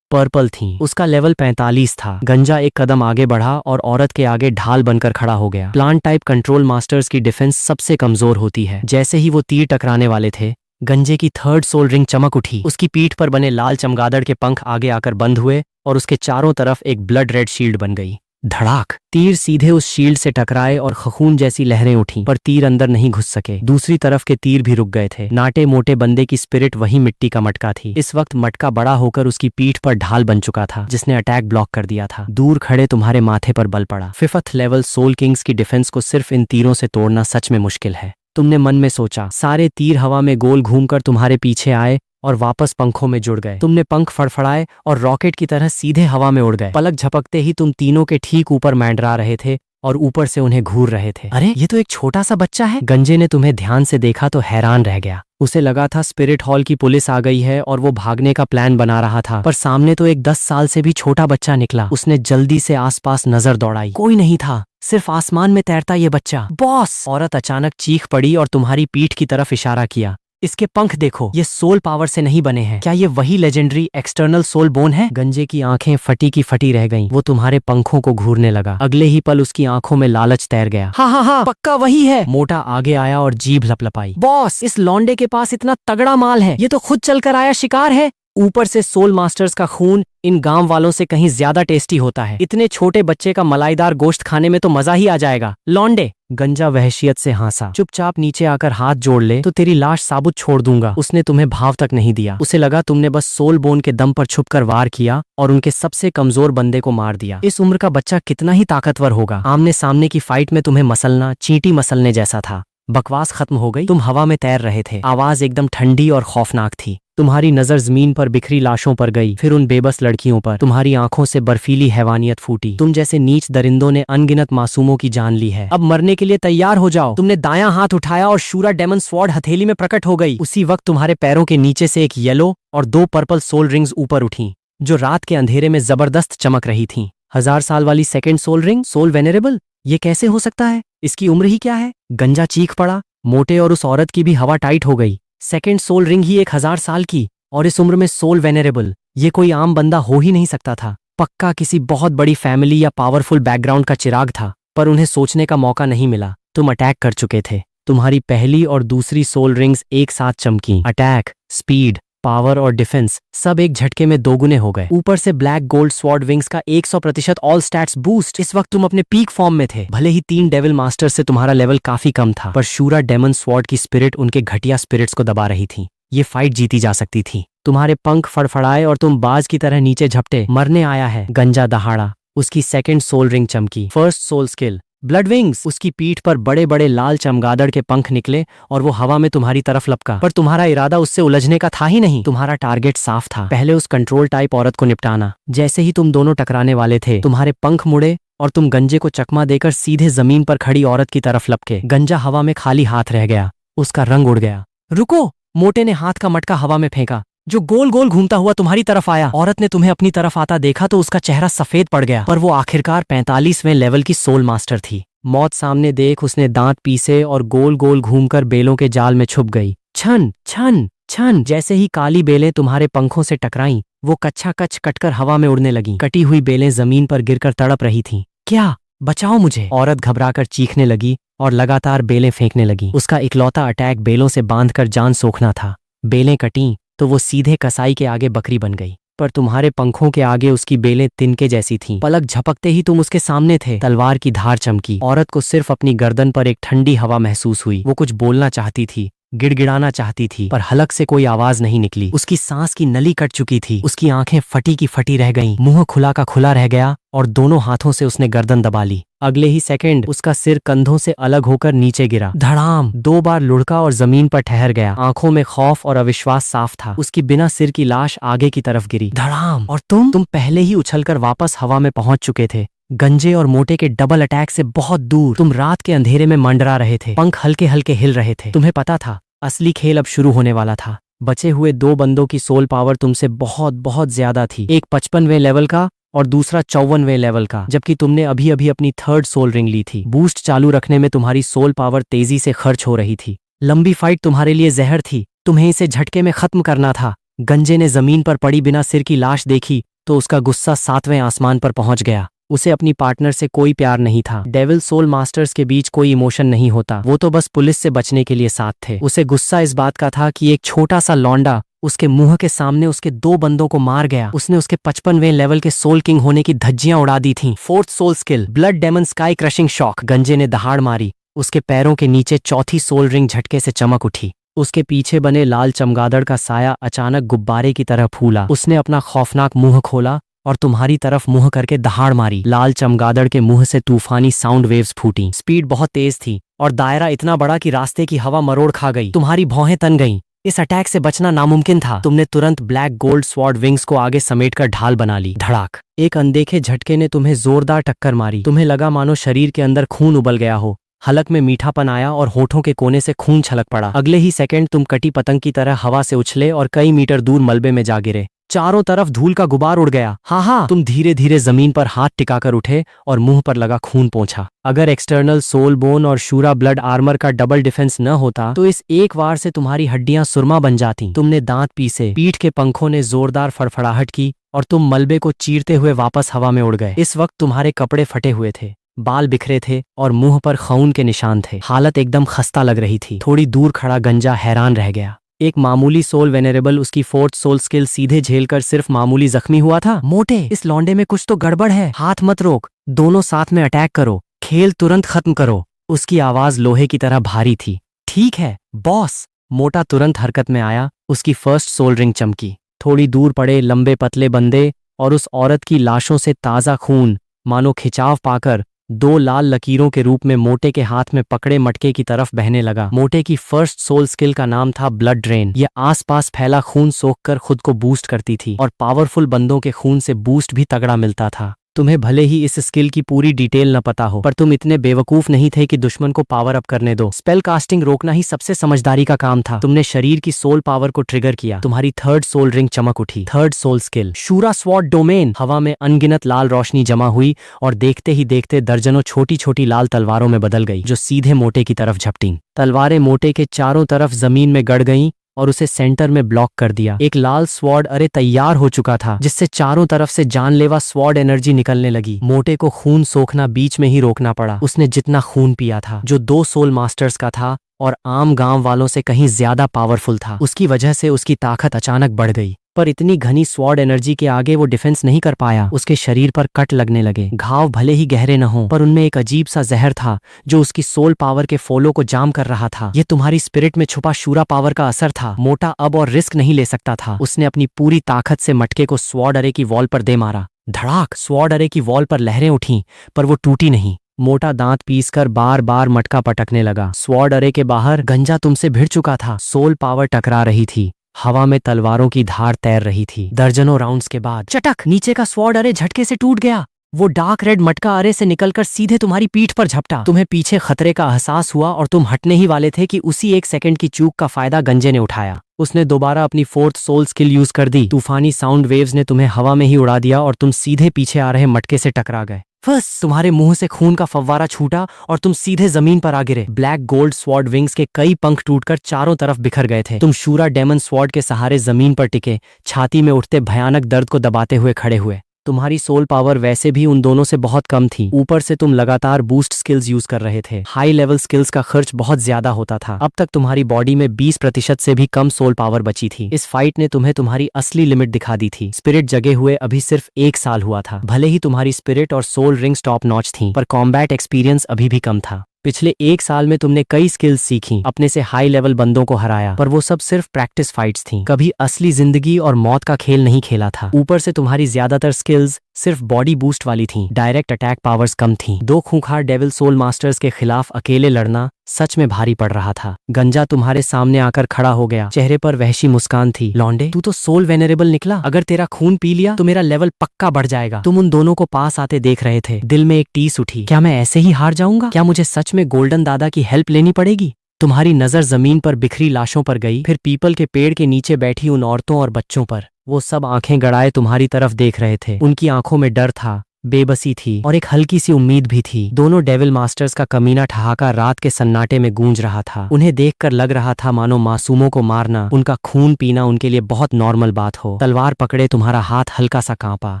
Speaker 1: purple थीं। उसका लेवल 45 था। गंजा एक कदम आगे बढ़ा और औरत के आगे ढाल बनकर खड़ा हो गया। प्लांट टाइप कंट्रोल मास्टर्स की डिफेंस सबसे कमजोर होती है। जैसे ही वो तीर टकराने वाले थे, गंजे की थर्ड सोल रिंग चमक उठी। उसकी पीठ पर बने लाल चमगादड़ के पंख आगे आकर बंद हुए और उसके चारों तरफ एक ब्लड रेड शील्ड बन गई। धड़ाक, तीर सीधे उस शील्ड से टकराए और खखून जैसी लहरें उठीं, पर तीर अंदर नहीं घुस सके। दूसरी तरफ के तीर भी रुक गए थे। नाटे मोटे बंदे की स्पिरिट वही मिट्टी का मटका थी। इस वक्त मटका बड़ा होकर उसकी पीठ पर ढाल बन चुका था, जिसने अटैक ब्लॉक कर दिया था। दूर खड़े तुम्हारे माथे पर बल पड़ा। 5th लेवल सोल किंग्स की डिफेंस को सिर्फ इन तीरों से तोड़ना सच में मुश्किल है। तुमने मन में सोचा। सारे तीर हवा में गोल घूमकर तुम्हारे पीछे आए और वापस पंखों में जुड़ गए। तुमने पंख फड़फड़ाए और रॉकेट की तरह सीधे हवा में उड़ गए। पलक झपकते ही तुम तीनों के ठीक ऊपर मंडरा रहे थे और ऊपर से उन्हें घूर रहे थे। अरे, ये तो एक छोटा सा बच्चा है। गंजे ने तुम्हें ध्यान से देखा तो हैरान रह गया। उसे लगा था स्पिरिट हॉल की पुलिस आ गई है और वो भागने का प्लान बना रहा था, पर सामने तो एक 10 साल से भी छोटा बच्चा निकला। उसने जल्दी से आसपास नजर दौड़ाई। कोई नहीं था, सिर्फ आसमान में तैरता ये बच्चा। बॉस! औरत अचानक चीख पड़ी और तुम्हारी पीठ की तरफ इशारा किया। इसके पंख देखो, ये सोल पावर से नहीं बने हैं। क्या ये वही लेजेंडरी एक्सटर्नल सोल बोन है? गंजे की आंखें फटी की फटी रह गईं। वो तुम्हारे पंखों को घूरने लगा। अगले ही पल उसकी आंखों में लालच तैर गया। हाँ, पक्का वही है। मोटा आगे आया और जीभ लपलपाई। बॉस, इस लौंडे के पास इतना तगड़ा माल है, ये तो खुद चलकर आया शिकार है। ऊपर से सोल मास्टर्स का खून इन गांव वालों से कहीं ज्यादा टेस्टी होता है। इतने छोटे बच्चे का मलाईदार गोश्त खाने में तो मजा ही आ जाएगा। लौंडे! गंजा वहशियत से हंसा। चुपचाप नीचे आकर हाथ जोड़ ले तो तेरी लाश साबुत छोड़ दूंगा। उसने तुम्हें भाव तक नहीं दिया। उसे लगा तुमने बस सोल बोन के दम पर छुपकर वार किया और उनके सबसे कमजोर बंदे को मार दिया। इस उम्र का बच्चा कितना ही ताकतवर होगा। आमने सामने की फाइट में तुम्हें मसलना चींटी मसलने जैसा था। बकवास खत्म हो गई। तुम हवा में तैर रहे थे। आवाज एकदम ठंडी और खौफनाक थी। तुम्हारी नजर जमीन पर बिखरी लाशों पर गई, फिर उन बेबस लड़कियों पर। तुम्हारी आंखों से बर्फीली हैवानियत फूटी। तुम जैसे नीच दरिंदों ने अनगिनत मासूमों की जान ली है। अब मरने के लिए तैयार हो जाओ। तुमने दायां हाथ उठाया और शूरा डेमन स्वॉर्ड हथेली में प्रकट हो गई। उसी वक्त तुम्हारे पैरों के नीचे से एक येलो और 2 पर्पल सोल रिंग्स ऊपर उठी, जो रात के अंधेरे में जबरदस्त चमक रही थीं। 1000 साल वाली second soul ring, soul venerable, ये कैसे हो सकता है? इसकी उम्र ही क्या है? गंजा चीख पड़ा। मोटे और उस औरत की भी हवा टाइट हो गई। सेकेंड सोल रिंग ही 1000 साल की और इस उम्र में सोल वेनरेबल, ये कोई आम बंदा हो ही नहीं सकता था। पक्का किसी बहुत बड़ी फैमिली या पावरफुल बैकग्राउंड का चिराग था, पर उन्हें सोचने का मौका नहीं मिला। तुम अटैक कर चुके थे। तुम्हारी पहली और दूसरी सोल रिंग्स एक साथ चमकी। अटैक, स्पीड, पावर और डिफेंस सब एक झटके में दोगुने हो गए। ऊपर से ब्लैक गोल्ड स्वॉर्ड विंग्स का 100% ऑल स्टैट्स बूस्ट। इस वक्त तुम अपने पीक फॉर्म में थे। भले ही 3 डेविल मास्टर से तुम्हारा लेवल काफी कम था, पर शूरा डेमन स्वॉर्ड की स्पिरिट उनके घटिया स्पिरिट्स को दबा रही थी। ये फाइट जीती जा सकती थी। तुम्हारे पंख फड़फड़ाए और तुम बाज की तरह नीचे झपटे। मरने आया है। गंजा दहाड़ा। उसकी सेकंड सोल रिंग चमकी। First soul skill, blood wings. उसकी पीठ पर बड़े बड़े लाल चमगादड़ के पंख निकले और वो हवा में तुम्हारी तरफ लपका। पर तुम्हारा इरादा उससे उलझने का था ही नहीं। तुम्हारा टारगेट साफ था, पहले उस कंट्रोल टाइप औरत को निपटाना। जैसे ही तुम दोनों टकराने वाले थे, तुम्हारे पंख मुड़े और तुम गंजे को चकमा देकर सीधे जमीन पर खड़ी औरत की तरफ लपके। गंजा हवा में खाली हाथ रह गया। उसका रंग उड़ गया। रुको! मोटे ने हाथ का मटका हवा में फेंका, जो गोल गोल घूमता हुआ तुम्हारी तरफ आया। औरत ने तुम्हें अपनी तरफ आता देखा तो उसका चेहरा सफेद पड़ गया, पर वो आखिरकार 45वें लेवल की सोल मास्टर थी। मौत सामने देख उसने दांत पीसे और गोल गोल घूमकर बेलों के जाल में छुप गई। छन छन छन, जैसे ही काली बेलें तुम्हारे पंखों से टकराईं, वो कच्चा कच कटकर हवा में उड़ने लगीं। कटी हुई बेलें जमीन पर गिरकर तड़प रही थीं। क्या? बचाओ मुझे! औरत घबराकर चीखने लगी और लगातार बेलें फेंकने लगी। उसका इकलौता अटैक बेलों से बांधकर जान सोखना था। बेलें कटीं तो वो सीधे कसाई के आगे बकरी बन गई। पर तुम्हारे पंखों के आगे उसकी बेलें तिनके जैसी थीं। पलक झपकते ही तुम उसके सामने थे। तलवार की धार चमकी। औरत को सिर्फ अपनी गर्दन पर एक ठंडी हवा महसूस हुई। वो कुछ बोलना चाहती थी, गिड़गिड़ाना चाहती थी, पर हलक से कोई आवाज नहीं निकली। उसकी सांस की नली कट चुकी थी। उसकी आंखें फटी की फटी रह गईं। मुंह खुला का खुला रह गया और दोनों हाथों से उसने गर्दन दबा ली। अगले ही सेकंड उसका सिर कंधों से अलग होकर नीचे गिरा। धड़ाम 2 बार लुढ़का और जमीन पर ठहर गया। आंखों में खौफ और अविश्वास साफ था। उसकी बिना सिर की लाश आगे की तरफ गिरी। धड़ाम। और तुम पहले ही उछलकर वापस हवा में पहुंच चुके थे, गंजे और मोटे के डबल अटैक से बहुत दूर। तुम रात के अंधेरे में मंडरा रहे थे, पंख हल्के हल्के हिल रहे थे। तुम्हें पता था असली खेल अब शुरू होने वाला था। बचे हुए 2 बंदों की सोल पावर तुमसे बहुत बहुत ज्यादा थी। एक 55वें लेवल का और दूसरा 54वें लेवल का, जबकि तुमने अभी अभी अपनी 3rd सोल रिंग ली थी। बूस्ट चालू रखने में तुम्हारी सोल पावर तेजी से खर्च हो रही थी। लंबी फाइट तुम्हारे लिए जहर थी। तुम्हें इसे झटके में खत्म करना था। गंजे ने जमीन पर पड़ी बिना सिर की लाश देखी तो उसका गुस्सा 7वें आसमान पर पहुंच गया। उसे अपनी पार्टनर से कोई प्यार नहीं था। डेविल सोल मास्टर्स के बीच कोई इमोशन नहीं होता। वो तो बस पुलिस से बचने के लिए साथ थे। उसे गुस्सा इस बात का था कि एक छोटा सा लौंडा उसके मुंह के सामने उसके 2 बंदों को मार गया। उसने उसके 55वें लेवल के सोल किंग होने की धज्जियां उड़ा दी थीं। 4th soul skill blood demon sky crushing shock. गंजे ने दहाड़ मारी। उसके पैरों के नीचे 4थी सोल रिंग झटके से चमक उठी। उसके पीछे बने लाल चमगादड़ का साया अचानक गुब्बारे की तरह फूला। उसने अपना खौफनाक मुंह खोला और तुम्हारी तरफ मुंह करके दहाड़ मारी। लाल चमगादड़ के मुंह से तूफानी साउंड वेव्स फूटी। स्पीड बहुत तेज थी और दायरा इतना बड़ा कि रास्ते की हवा मरोड़ खा गई। तुम्हारी भौहें तन गईं। इस अटैक से बचना नामुमकिन था। तुमने तुरंत ब्लैक गोल्ड स्वॉर्ड विंग्स को आगे समेटकर ढाल बना ली। धड़ाक। एक अनदेखे झटके ने तुम्हें जोरदार टक्कर मारी। तुम्हें लगा मानो शरीर के अंदर खून उबल गया हो। हलक में मीठापन आया और होठों के कोने से खून छलक पड़ा। अगले ही सेकंड तुम कटी पतंग की तरह हवा से उछले और कई मीटर दूर मलबे में जा गिरे। चारों तरफ धूल का गुबार उड़ गया। हाँ, तुम धीरे धीरे जमीन पर हाथ टिकाकर उठे और मुंह पर लगा खून पोंछा। अगर एक्सटर्नल सोल बोन और शूरा ब्लड आर्मर का डबल डिफेंस न होता तो इस एक वार से तुम्हारी हड्डियां सुरमा बन जाती। तुमने दांत पीसे, पीठ के पंखों ने जोरदार फड़फड़ाहट की और तुम मलबे को चीरते हुए वापस हवा में उड़ गए। इस वक्त तुम्हारे कपड़े फटे हुए थे, बाल बिखरे थे और मुंह पर खून के निशान थे। हालत एकदम खस्ता लग रही थी। थोड़ी दूर खड़ा गंजा हैरान रह गया। एक मामूली सोल वेनेरेबल उसकी 4th सोल स्किल सीधे झेलकर सिर्फ मामूली जख्मी हुआ था। मोटे, इस लौंडे में कुछ तो गड़बड़ है। हाथ मत रोक, दोनों साथ में अटैक करो। खेल तुरंत खत्म करो। उसकी आवाज लोहे की तरह भारी थी। ठीक है बॉस। मोटा तुरंत हरकत में आया। उसकी 1st सोल रिंग चमकी। थोड़ी दूर पड़े लंबे पतले बंदे और उस औरत की लाशों से ताजा खून मानो खिंचाव पाकर 2 लाल लकीरों के रूप में मोटे के हाथ में पकड़े मटके की तरफ बहने लगा। मोटे की 1st सोल स्किल का नाम था ब्लड ड्रेन। यह आसपास फैला खून सोखकर खुद को बूस्ट करती थी और पावरफुल बंदों के खून से बूस्ट भी तगड़ा मिलता था। तुम्हें भले ही इस स्किल की पूरी डिटेल न पता हो, पर तुम इतने बेवकूफ नहीं थे कि दुश्मन को पावर अप करने दो। स्पेल कास्टिंग रोकना ही सबसे समझदारी का काम था। तुमने शरीर की सोल पावर को ट्रिगर किया। तुम्हारी 3rd सोल रिंग चमक उठी। 3rd soul skill shura sword domain. हवा में अनगिनत लाल रोशनी जमा हुई और देखते ही देखते दर्जनों छोटी छोटी लाल तलवारों में बदल गई, जो सीधे मोटे की तरफ झपटी। तलवारें मोटे के चारों तरफ जमीन में गड़ गईं और उसे सेंटर में ब्लॉक कर दिया। एक लाल स्वॉर्ड अरे तैयार हो चुका था, जिससे चारों तरफ से जानलेवा स्वॉर्ड एनर्जी निकलने लगी। मोटे को खून सोखना बीच में ही रोकना पड़ा। उसने जितना खून पिया था, जो 2 सोल मास्टर्स का था और आम गांव वालों से कहीं ज्यादा पावरफुल था, उसकी वजह से उसकी ताकत अचानक बढ़ गई। पर इतनी घनी स्वॉर्ड एनर्जी के आगे वो डिफेंस नहीं कर पाया। उसके शरीर पर कट लगने लगे। घाव भले ही गहरे न हों, पर उनमें एक अजीब सा जहर था जो उसकी सोल पावर के फोलो को जाम कर रहा था। ये तुम्हारी स्पिरिट में छुपा शूरा पावर का असर था। मोटा अब और रिस्क नहीं ले सकता था। उसने अपनी पूरी ताकत से मटके को स्वॉर्ड अरे की वॉल पर दे मारा। धड़ाक। स्वॉर्ड अरे की वॉल पर लहरें उठीं, पर वो टूटी नहीं। मोटा दांत पीसकर बार बार मटका पटकने लगा। स्वॉर्ड अरे के बाहर गंजा तुमसे भिड़ चुका था। सोल पावर टकरा रही थी। हवा में तलवारों की धार तैर रही थी। दर्जनों राउंड्स के बाद चटक, नीचे का स्वॉर्ड अरे झटके से टूट गया। वो डार्क रेड मटका अरे से निकलकर सीधे तुम्हारी पीठ पर झपटा। तुम्हें पीछे खतरे का एहसास हुआ और तुम हटने ही वाले थे कि उसी 1 सेकंड की चूक का फायदा गंजे ने उठाया। उसने दोबारा अपनी 4th सोल स्किल यूज कर दी। तूफानी साउंड वेव्स ने तुम्हें हवा में ही उड़ा दिया और तुम सीधे पीछे आ रहे मटके से टकरा गए। बस तुम्हारे मुंह से खून का फव्वारा छूटा और तुम सीधे जमीन पर आ गिरे। ब्लैक गोल्ड स्वॉर्ड विंग्स के कई पंख टूटकर चारों तरफ बिखर गए थे। तुम शूरा डेमन स्वॉर्ड के सहारे जमीन पर टिके, छाती में उठते भयानक दर्द को दबाते हुए खड़े हुए। तुम्हारी सोल पावर वैसे भी उन दोनों से बहुत कम थी, ऊपर से तुम लगातार बूस्ट स्किल्स यूज कर रहे थे। हाई लेवल स्किल्स का खर्च बहुत ज्यादा होता था। अब तक तुम्हारी बॉडी में 20% से भी कम सोल पावर बची थी। इस फाइट ने तुम्हें तुम्हारी असली लिमिट दिखा दी थी। स्पिरिट जगे हुए अभी सिर्फ 1 साल हुआ था। भले ही तुम्हारी स्पिरिट और सोल रिंग्स टॉप नॉच थी, पर कॉम्बैट एक्सपीरियंस अभी भी कम था। पिछले 1 साल में तुमने कई स्किल्स सीखी, अपने से हाई लेवल बंदों को हराया, पर वो सब सिर्फ प्रैक्टिस फाइट्स थी। कभी असली जिंदगी और मौत का खेल नहीं खेला था। ऊपर से तुम्हारी ज्यादातर स्किल्स सिर्फ बॉडी बूस्ट वाली थी, डायरेक्ट अटैक पावर्स कम थी। 2 खूंखार डेविल सोल मास्टर्स के खिलाफ अकेले लड़ना सच में भारी पड़ रहा था। गंजा तुम्हारे सामने आकर खड़ा हो गया, चेहरे पर वहशी मुस्कान थी। लौंडे, तू तो सोल वेनरेबल निकला। अगर तेरा खून पी लिया तो मेरा लेवल पक्का बढ़ जाएगा। तुम उन दोनों को पास आते देख रहे थे। दिल में एक टीस उठी, क्या मैं ऐसे ही हार जाऊंगा? क्या मुझे सच में गोल्डन दादा की हेल्प लेनी पड़ेगी? तुम्हारी नजर जमीन पर बिखरी लाशों पर गई, फिर पीपल के पेड़ के नीचे बैठी उन औरतों और बच्चों पर। वो सब आंखें गड़ाए तुम्हारी तरफ देख रहे थे। उनकी आंखों में डर था, बेबसी थी और एक हल्की सी उम्मीद भी थी। दोनों डेविल मास्टर्स का कमीना ठहाका रात के सन्नाटे में गूंज रहा था। उन्हें देखकर लग रहा था मानो मासूमों को मारना, उनका खून पीना उनके लिए बहुत नॉर्मल बात हो। तलवार पकड़े तुम्हारा हाथ हल्का सा कांपा।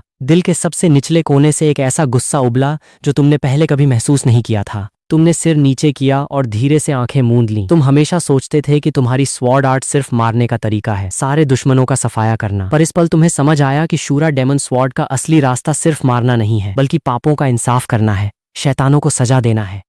Speaker 1: दिल के सबसे निचले कोने से एक ऐसा गुस्सा उबला जो तुमने पहले कभी महसूस नहीं किया था। तुमने सिर नीचे किया और धीरे से आंखें मूंद लीं। तुम हमेशा सोचते थे कि तुम्हारी स्वॉर्ड आर्ट सिर्फ मारने का तरीका है, सारे दुश्मनों का सफाया करना, पर इस पल तुम्हें समझ आया कि शूरा डेमन स्वॉर्ड का असली रास्ता सिर्फ मारना नहीं है, बल्कि पापों का इंसाफ करना है, शैतानों को सजा देना है।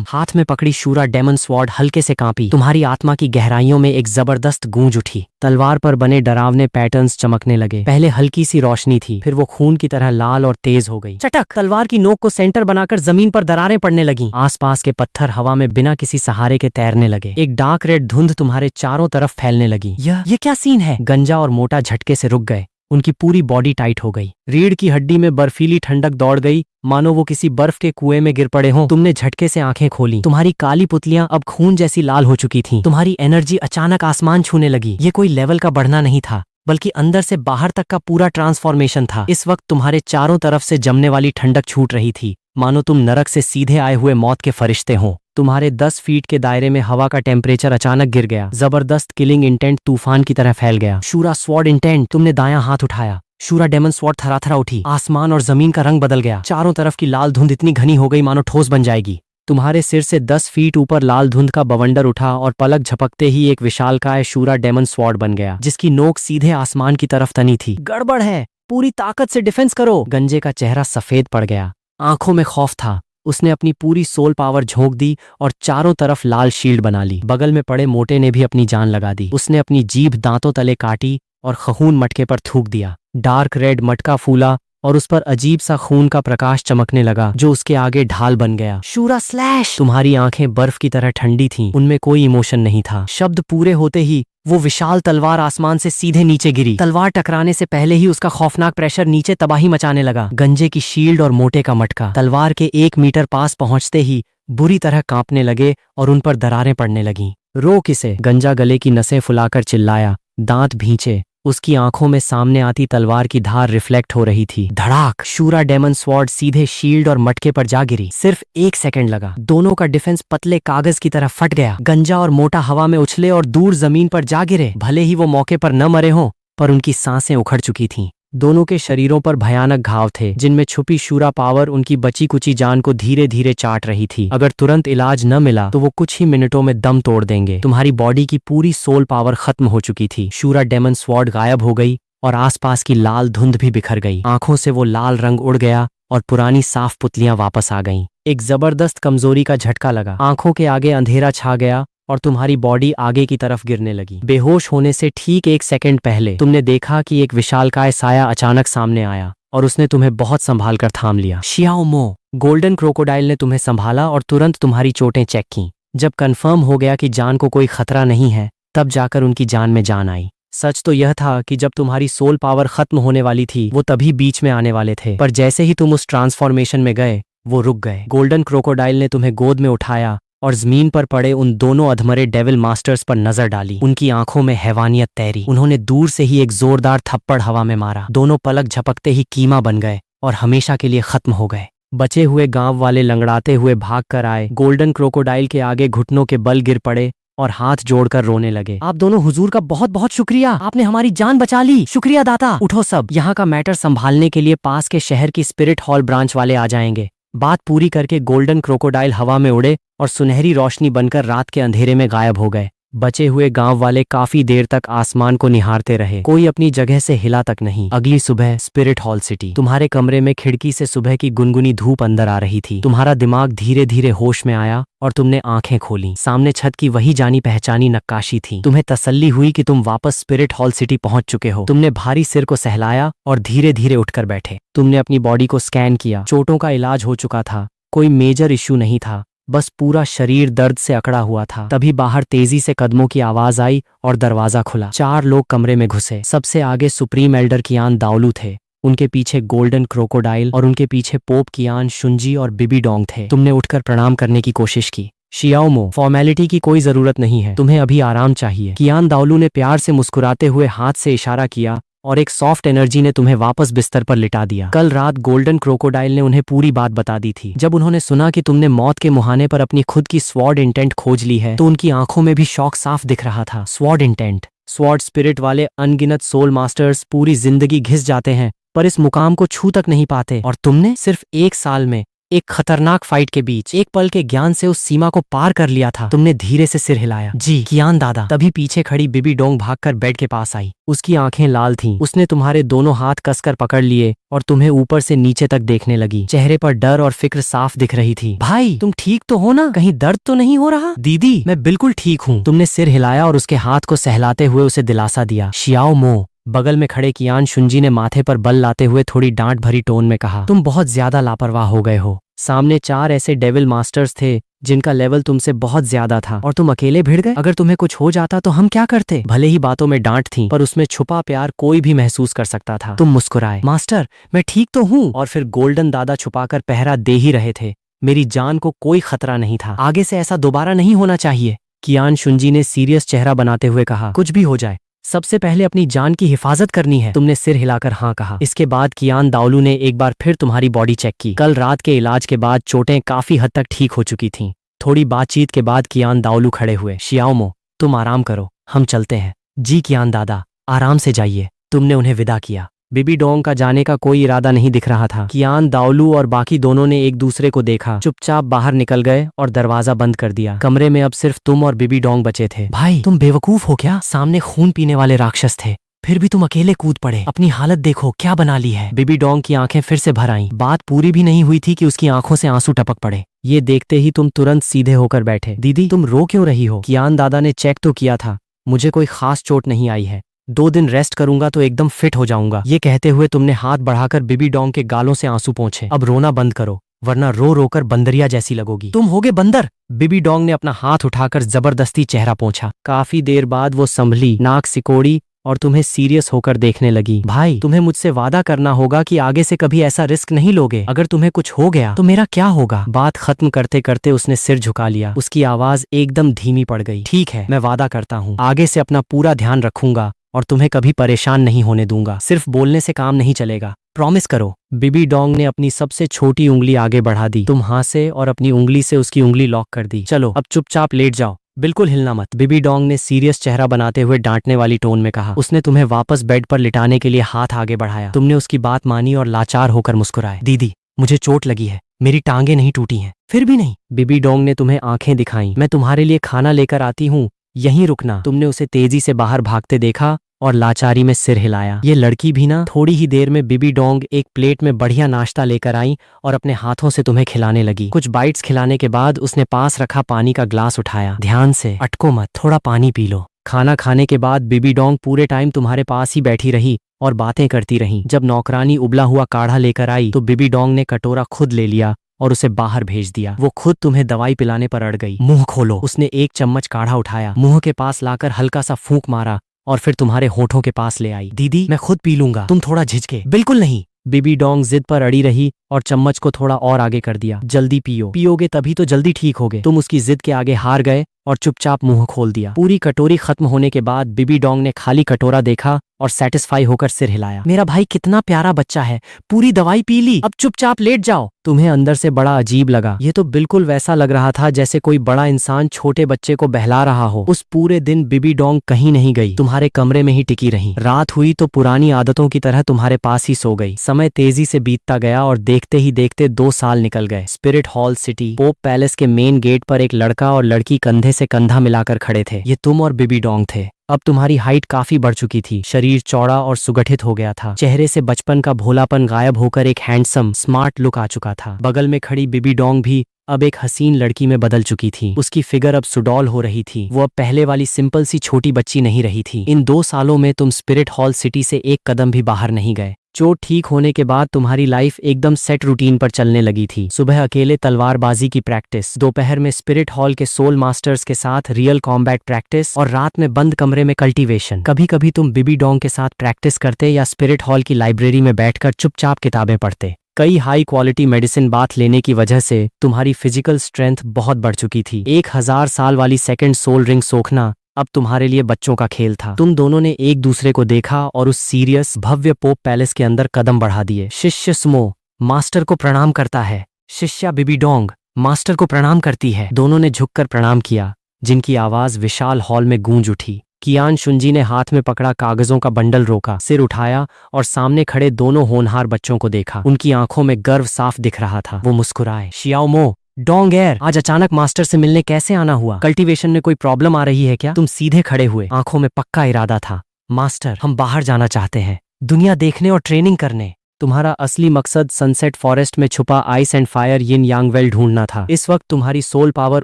Speaker 1: हाथ में पकड़ी शूरा डेमन स्वॉर्ड हल्के से कांपी। तुम्हारी आत्मा की गहराइयों में एक जबरदस्त गूंज उठी। तलवार पर बने डरावने पैटर्न्स चमकने लगे। पहले हल्की सी रोशनी थी, फिर वो खून की तरह लाल और तेज हो गई। चटक! तलवार की नोक को सेंटर बनाकर जमीन पर दरारें पड़ने लगीं। आसपास के पत्थर हवा में बिना किसी सहारे के तैरने लगे। एक डार्क रेड धुंध तुम्हारे चारों तरफ फैलने लगी। ये क्या सीन है? गंजा और मोटा झटके से रुक गए। उनकी पूरी बॉडी टाइट हो गई। रीढ़ की हड्डी में बर्फीली ठंडक दौड़ गई, मानो वो किसी बर्फ के कुएं में गिर पड़े हों। तुमने झटके से आंखें खोली। तुम्हारी काली पुतलियां अब खून जैसी लाल हो चुकी थीं। तुम्हारी एनर्जी अचानक आसमान छूने लगी। ये कोई लेवल का बढ़ना नहीं था, बल्कि अंदर से बाहर तक का पूरा ट्रांसफॉर्मेशन था। इस वक्त तुम्हारे चारों तरफ से जमने वाली ठंडक छूट रही थी, मानो तुम नरक से सीधे आए हुए मौत के फरिश्ते हों। तुम्हारे 10 फीट के दायरे में हवा का टेम्परेचर अचानक गिर गया। जबरदस्त किलिंग इंटेंट तूफान की तरह फैल गया। शूरा स्वॉर्ड इंटेंट। तुमने दायां हाथ उठाया। शूरा डेमन स्वॉर्ड थराथरा उठी। आसमान और जमीन का रंग बदल गया। चारों तरफ की लाल धुंध इतनी घनी हो गई मानो ठोस बन जाएगी। तुम्हारे सिर से 10 फीट ऊपर लाल धुंध का बवंडर उठा और पलक झपकते ही एक विशालकाय शूरा डेमन स्वॉर्ड बन गया, जिसकी नोक सीधे आसमान की तरफ तनी थी। गड़बड़ है, पूरी ताकत से डिफेंस करो। गंजे का चेहरा सफेद पड़ गया, आंखों में खौफ था। उसने अपनी पूरी सोल पावर झोंक दी और चारों तरफ लाल शील्ड बना ली। बगल में पड़े मोटे ने भी अपनी जान लगा दी। उसने अपनी जीभ दांतों तले काटी और खून मटके पर थूक दिया। डार्क रेड मटका फूला और उस पर अजीब सा खून का प्रकाश चमकने लगा, जो उसके आगे ढाल बन गया। शूरा स्लैश! तुम्हारी आंखें बर्फ की तरह ठंडी थीं, उनमें कोई इमोशन नहीं था। शब्द पूरे होते ही वो विशाल तलवार आसमान से सीधे नीचे गिरी। तलवार टकराने से पहले ही उसका खौफनाक प्रेशर नीचे तबाही मचाने लगा। गंजे की शील्ड और मोटे का मटका तलवार के 1 मीटर पास पहुंचते ही बुरी तरह कांपने लगे और उन पर दरारें पड़ने लगीं। रोक इसे! गंजा गले की नसें फुलाकर चिल्लाया, दांत भींचे। उसकी आंखों में सामने आती तलवार की धार रिफ्लेक्ट हो रही थी। धड़ाक! शूरा डेमन स्वॉर्ड सीधे शील्ड और मटके पर जा गिरी। सिर्फ 1 सेकंड लगा, दोनों का डिफेंस पतले कागज की तरह फट गया। गंजा और मोटा हवा में उछले और दूर जमीन पर जा गिरे। भले ही वो मौके पर न मरे हों, पर उनकी सांसें उखड़ चुकी थीं। दोनों के शरीरों पर भयानक घाव थे, जिनमें छुपी शूरा पावर उनकी बची कुची जान को धीरे धीरे चाट रही थी। अगर तुरंत इलाज न मिला तो वो कुछ ही मिनटों में दम तोड़ देंगे। तुम्हारी बॉडी की पूरी सोल पावर खत्म हो चुकी थी। शूरा डेमन स्वॉर्ड गायब हो गई और आसपास की लाल धुंध भी बिखर गई। आंखों से वो लाल रंग उड़ गया और पुरानी साफ पुतलियां वापस आ गईं। एक जबरदस्त कमजोरी का झटका लगा। आंखों के आगे अंधेरा छा गया और तुम्हारी बॉडी आगे की तरफ गिरने लगी। बेहोश होने से ठीक 1 सेकंड पहले तुमने देखा कि एक विशालकाय साया अचानक सामने आया और उसने तुम्हें बहुत संभाल कर थाम लिया। शियाओ मो! गोल्डन क्रोकोडाइल ने तुम्हें संभाला और तुरंत तुम्हारी चोटें चेक की। जब कंफर्म हो गया कि जान को कोई खतरा नहीं है, तब जाकर उनकी जान में जान आई। सच तो यह था कि जब तुम्हारी सोल पावर खत्म होने वाली थी, वो तभी बीच में आने वाले थे, पर जैसे ही तुम उस ट्रांसफॉर्मेशन में गए, वो रुक गए। गोल्डन क्रोकोडाइल ने तुम्हें गोद में उठाया और जमीन पर पड़े उन दोनों अधमरे डेविल मास्टर्स पर नजर डाली। उनकी आंखों में हैवानियत तैरी। उन्होंने दूर से ही एक जोरदार थप्पड़ हवा में मारा। दोनों पलक झपकते ही कीमा बन गए और हमेशा के लिए खत्म हो गए। बचे हुए गांव वाले लंगड़ाते हुए भाग कर आए। गोल्डन क्रोकोडाइल के आगे घुटनों के बल गिर पड़े और हाथ जोड़कर रोने लगे। आप दोनों हुजूर का बहुत बहुत शुक्रिया, आपने हमारी जान बचा ली। शुक्रिया दाता। उठो सब, यहाँ का मैटर संभालने के लिए पास के शहर की स्पिरिट हॉल ब्रांच वाले आ जाएंगे। बात पूरी करके गोल्डन क्रोकोडाइल हवा में उड़े और सुनहरी रोशनी बनकर रात के अंधेरे में गायब हो गए। बचे हुए गांव वाले काफी देर तक आसमान को निहारते रहे। कोई अपनी जगह से हिला तक नहीं। अगली सुबह स्पिरिट हॉल सिटी। तुम्हारे कमरे में खिड़की से सुबह की गुनगुनी धूप अंदर आ रही थी। तुम्हारा दिमाग धीरे धीरे होश में आया और तुमने आंखें खोली। सामने छत की वही जानी पहचानी नक्काशी थी। तुम्हें तसल्ली हुई कि तुम वापस स्पिरिट हॉल सिटी पहुंच चुके हो। तुमने भारी सिर को सहलाया और धीरे धीरे उठकर बैठे। तुमने अपनी बॉडी को स्कैन किया। चोटों का इलाज हो चुका था, कोई मेजर इश्यू नहीं था, बस पूरा शरीर दर्द से अकड़ा हुआ था। तभी बाहर तेजी से कदमों की आवाज आई और दरवाजा खुला। 4 लोग कमरे में घुसे। सबसे आगे सुप्रीम एल्डर कियान दाउलू थे, उनके पीछे गोल्डन क्रोकोडाइल और उनके पीछे पोप कियान शुंजी और बिबी डोंग थे। तुमने उठकर प्रणाम करने की कोशिश की। शियाओमो, फॉर्मेलिटी की कोई जरूरत नहीं है, तुम्हें अभी आराम चाहिए। कियान दाउलू ने प्यार से मुस्कुराते हुए हाथ से इशारा किया और एक सॉफ्ट एनर्जी ने तुम्हें वापस बिस्तर पर लिटा दिया। कल रात गोल्डन क्रोकोडाइल ने उन्हें पूरी बात बता दी थी। जब उन्होंने सुना कि तुमने मौत के मुहाने पर अपनी खुद की स्वॉर्ड इंटेंट खोज ली है तो उनकी आंखों में भी शौक साफ दिख रहा था। स्वॉर्ड इंटेंट, स्वॉर्ड स्पिरिट वाले अनगिनत सोल मास्टर्स पूरी जिंदगी घिस जाते हैं पर इस मुकाम को छू तक नहीं पाते, और तुमने सिर्फ 1 साल में एक खतरनाक फाइट के बीच एक पल के ज्ञान से उस सीमा को पार कर लिया था। तुमने धीरे से सिर हिलाया। जी कियान दादा। तभी पीछे खड़ी बिबी डोंग भागकर बेड के पास आई। उसकी आंखें लाल थीं। उसने तुम्हारे दोनों हाथ कसकर पकड़ लिए और तुम्हें ऊपर से नीचे तक देखने लगी। चेहरे पर डर और फिक्र साफ दिख रही थी। भाई तुम ठीक तो हो ना? कहीं दर्द तो नहीं हो रहा? दीदी मैं बिल्कुल ठीक हूँ। तुमने सिर हिलाया और उसके हाथ को सहलाते हुए उसे दिलासा दिया। शियाओ मो, बगल में खड़े कियान शुंजी ने माथे पर बल लाते हुए थोड़ी डांट भरी टोन में कहा, तुम बहुत ज्यादा लापरवाह हो गए हो। सामने 4 ऐसे डेविल मास्टर्स थे जिनका लेवल तुमसे बहुत ज्यादा था और तुम अकेले भिड़ गए। अगर तुम्हें कुछ हो जाता तो हम क्या करते? भले ही बातों में डांट थी पर उसमें छुपा प्यार कोई भी महसूस कर सकता था। तुम मुस्कुराए। मास्टर मैं ठीक तो हूँ। और फिर गोल्डन दादा छुपाकर पहरा दे ही रहे थे। मेरी जान को कोई खतरा नहीं था। आगे से ऐसा दोबारा नहीं होना चाहिए। कियान शुंजी ने सीरियस चेहरा बनाते हुए कहा, कुछ भी हो जाए सबसे पहले अपनी जान की हिफाजत करनी है। तुमने सिर हिलाकर हाँ कहा। इसके बाद कियान दाउलू ने एक बार फिर तुम्हारी बॉडी चेक की। कल रात के इलाज के बाद चोटें काफी हद तक ठीक हो चुकी थीं। थोड़ी बातचीत के बाद कियान दाउलू खड़े हुए। शियाओमो तुम आराम करो, हम चलते हैं। जी कियान दादा, आराम से जाइए। तुमने उन्हें विदा किया। बिबी डोंग का जाने का कोई इरादा नहीं दिख रहा था। कियान दाउलू और बाकी दोनों ने एक दूसरे को देखा, चुपचाप बाहर निकल गए और दरवाजा बंद कर दिया। कमरे में अब सिर्फ तुम और बिबी डोंग बचे थे। भाई तुम बेवकूफ हो क्या? सामने खून पीने वाले राक्षस थे, फिर भी तुम अकेले कूद पड़े। अपनी हालत देखो क्या बना ली है। बिबी डोंग की आंखें फिर से भर आईं। बात पूरी भी नहीं हुई थी कि उसकी आंखों से आंसू टपक पड़े। ये देखते ही तुम तुरंत सीधे होकर बैठे। दीदी तुम रो क्यों रही हो? कियान दादा ने चेक तो किया था, मुझे कोई खास चोट नहीं आई है। 2 दिन रेस्ट करूंगा तो एकदम फिट हो जाऊंगा। ये कहते हुए तुमने हाथ बढ़ाकर बिबी डोंग के गालों से आंसू पोंछे। अब रोना बंद करो वरना रो रो कर बंदरिया जैसी लगोगी। तुम होगे बंदर। बिबी डोंग ने अपना हाथ उठाकर जबरदस्ती चेहरा पोंछा। काफी देर बाद वो संभली, नाक सिकोड़ी और तुम्हें सीरियस होकर देखने लगी। भाई तुम्हें मुझसे वादा करना होगा कि आगे से कभी ऐसा रिस्क नहीं लोगे। अगर तुम्हें कुछ हो गया तो मेरा क्या होगा? बात खत्म करते करते उसने सिर झुका लिया। उसकी आवाज एकदम धीमी पड़ गई। ठीक है, मैं वादा करता हूँ आगे से अपना पूरा ध्यान रखूंगा और तुम्हें कभी परेशान नहीं होने दूंगा। सिर्फ बोलने से काम नहीं चलेगा, प्रॉमिस करो। बिबी डोंग ने अपनी सबसे छोटी उंगली आगे बढ़ा दी। तुम हंसे और अपनी उंगली से उसकी उंगली लॉक कर दी। चलो अब चुपचाप लेट जाओ, बिल्कुल हिलना मत। बिबी डोंग ने सीरियस चेहरा बनाते हुए डांटने वाली टोन में कहा। उसने तुम्हें वापस बेड पर लिटाने के लिए हाथ आगे बढ़ाया। तुमने उसकी बात मानी और लाचार होकर मुस्कुराए। दीदी मुझे चोट लगी है, मेरी टांगे नहीं टूटी हैं। फिर भी नहीं। बिबी डोंग ने तुम्हें आंखें दिखाई। मैं तुम्हारे लिए खाना लेकर आती हूँ, यहीं रुकना। तुमने उसे तेजी से बाहर भागते देखा और लाचारी में सिर हिलाया। ये लड़की भी ना। थोड़ी ही देर में बिबी डोंग एक प्लेट में बढ़िया नाश्ता लेकर आई और अपने हाथों से तुम्हें खिलाने लगी। कुछ बाइट्स खिलाने के बाद उसने पास रखा पानी का ग्लास उठाया। ध्यान से, अटको मत, थोड़ा पानी पी लो। खाना खाने के बाद बिबी डोंग पूरे टाइम तुम्हारे पास ही बैठी रही और बातें करती रही। जब नौकरानी उबला हुआ काढ़ा लेकर आई तो बिबी डोंग ने कटोरा खुद ले लिया और उसे बाहर भेज दिया। वो खुद तुम्हें दवाई पिलाने पर अड़ गई। मुंह खोलो। उसने 1 चम्मच काढ़ा उठाया, मुंह के पास लाकर हल्का सा फूंक मारा और फिर तुम्हारे होठों के पास ले आई। दीदी मैं खुद पी लूंगा। तुम थोड़ा झिझके। बिल्कुल नहीं। बिबी डोंग जिद पर अड़ी रही और चम्मच को थोड़ा और आगे कर दिया। जल्दी पियो, पियोगे तभी तो जल्दी ठीक होगे। तुम उसकी जिद के आगे हार गए और चुपचाप मुंह खोल दिया। पूरी कटोरी खत्म होने के बाद बिबी डोंग ने खाली कटोरा देखा और सेटिस्फाई होकर सिर हिलाया। मेरा भाई कितना प्यारा बच्चा है, पूरी दवाई पी ली, अब चुपचाप लेट जाओ। तुम्हें अंदर से बड़ा अजीब लगा। ये तो बिल्कुल वैसा लग रहा था जैसे कोई बड़ा इंसान छोटे बच्चे को बहला रहा हो। उस पूरे दिन बीबी डोंग कहीं नहीं गई, तुम्हारे कमरे में ही टिकी रही। रात हुई तो पुरानी आदतों की तरह तुम्हारे पास ही सो गई। समय तेजी से बीतता गया और देखते ही देखते 2 साल निकल गए। Spirit hall city pope palace के मेन गेट पर एक लड़का और लड़की कंधे से कंधा मिलाकर खड़े थे। ये तुम और बीबी डोंग थे। अब तुम्हारी हाइट काफी बढ़ चुकी थी, शरीर चौड़ा और सुगठित हो गया था, चेहरे से बचपन का भोलापन गायब होकर एक हैंडसम स्मार्ट लुक आ चुका था। बगल में खड़ी बीबी डोंग भी अब एक हसीन लड़की में बदल चुकी थी। उसकी फिगर अब सुडौल हो रही थी, वो अब पहले वाली सिंपल सी छोटी बच्ची नहीं रही थी। इन 2 सालों में तुम स्पिरिट हॉल सिटी से एक कदम भी बाहर नहीं गए। चोट ठीक होने के बाद तुम्हारी लाइफ एकदम सेट रूटीन पर चलने लगी थी। सुबह अकेले तलवारबाजी की प्रैक्टिस, दोपहर में स्पिरिट हॉल के सोल मास्टर्स के साथ रियल कॉम्बैट प्रैक्टिस और रात में बंद कमरे में कल्टीवेशन। कभी कभी तुम बीबी डोंग के साथ प्रैक्टिस करते या स्पिरिट हॉल की लाइब्रेरी में बैठकर चुपचाप किताबें पढ़ते। कई हाई क्वालिटी मेडिसिन बाथ लेने की वजह से तुम्हारी फिजिकल स्ट्रेंथ बहुत बढ़ चुकी थी। 1000 साल वाली सेकंड सोल रिंग सोखना अब तुम्हारे लिए बच्चों का खेल था। तुम दोनों ने एक दूसरे को देखा और उस सीरियस भव्य पोप पैलेस के अंदर कदम बढ़ा दिए। शिष्य सुमो मास्टर को प्रणाम करता है, शिष्या बीबी डोंग मास्टर को प्रणाम करती है। दोनों ने झुककर प्रणाम किया, जिनकी आवाज विशाल हॉल में गूंज उठी। कियान शुंजी ने हाथ में पकड़ा कागजों का बंडल रोका, सिर उठाया और सामने खड़े दोनों होनहार बच्चों को देखा। उनकी आंखों में गर्व साफ दिख रहा था। वो मुस्कुराए। शियाओ मो, डोंग एर, आज अचानक मास्टर से मिलने कैसे आना हुआ? कल्टीवेशन में कोई प्रॉब्लम आ रही है क्या? तुम सीधे खड़े हुए, आंखों में पक्का इरादा था। मास्टर, हम बाहर जाना चाहते हैं, दुनिया देखने और ट्रेनिंग करने। तुम्हारा असली मकसद सनसेट फॉरेस्ट में छुपा ice and fire yin Yang well ढूंढना था। इस वक्त तुम्हारी सोल पावर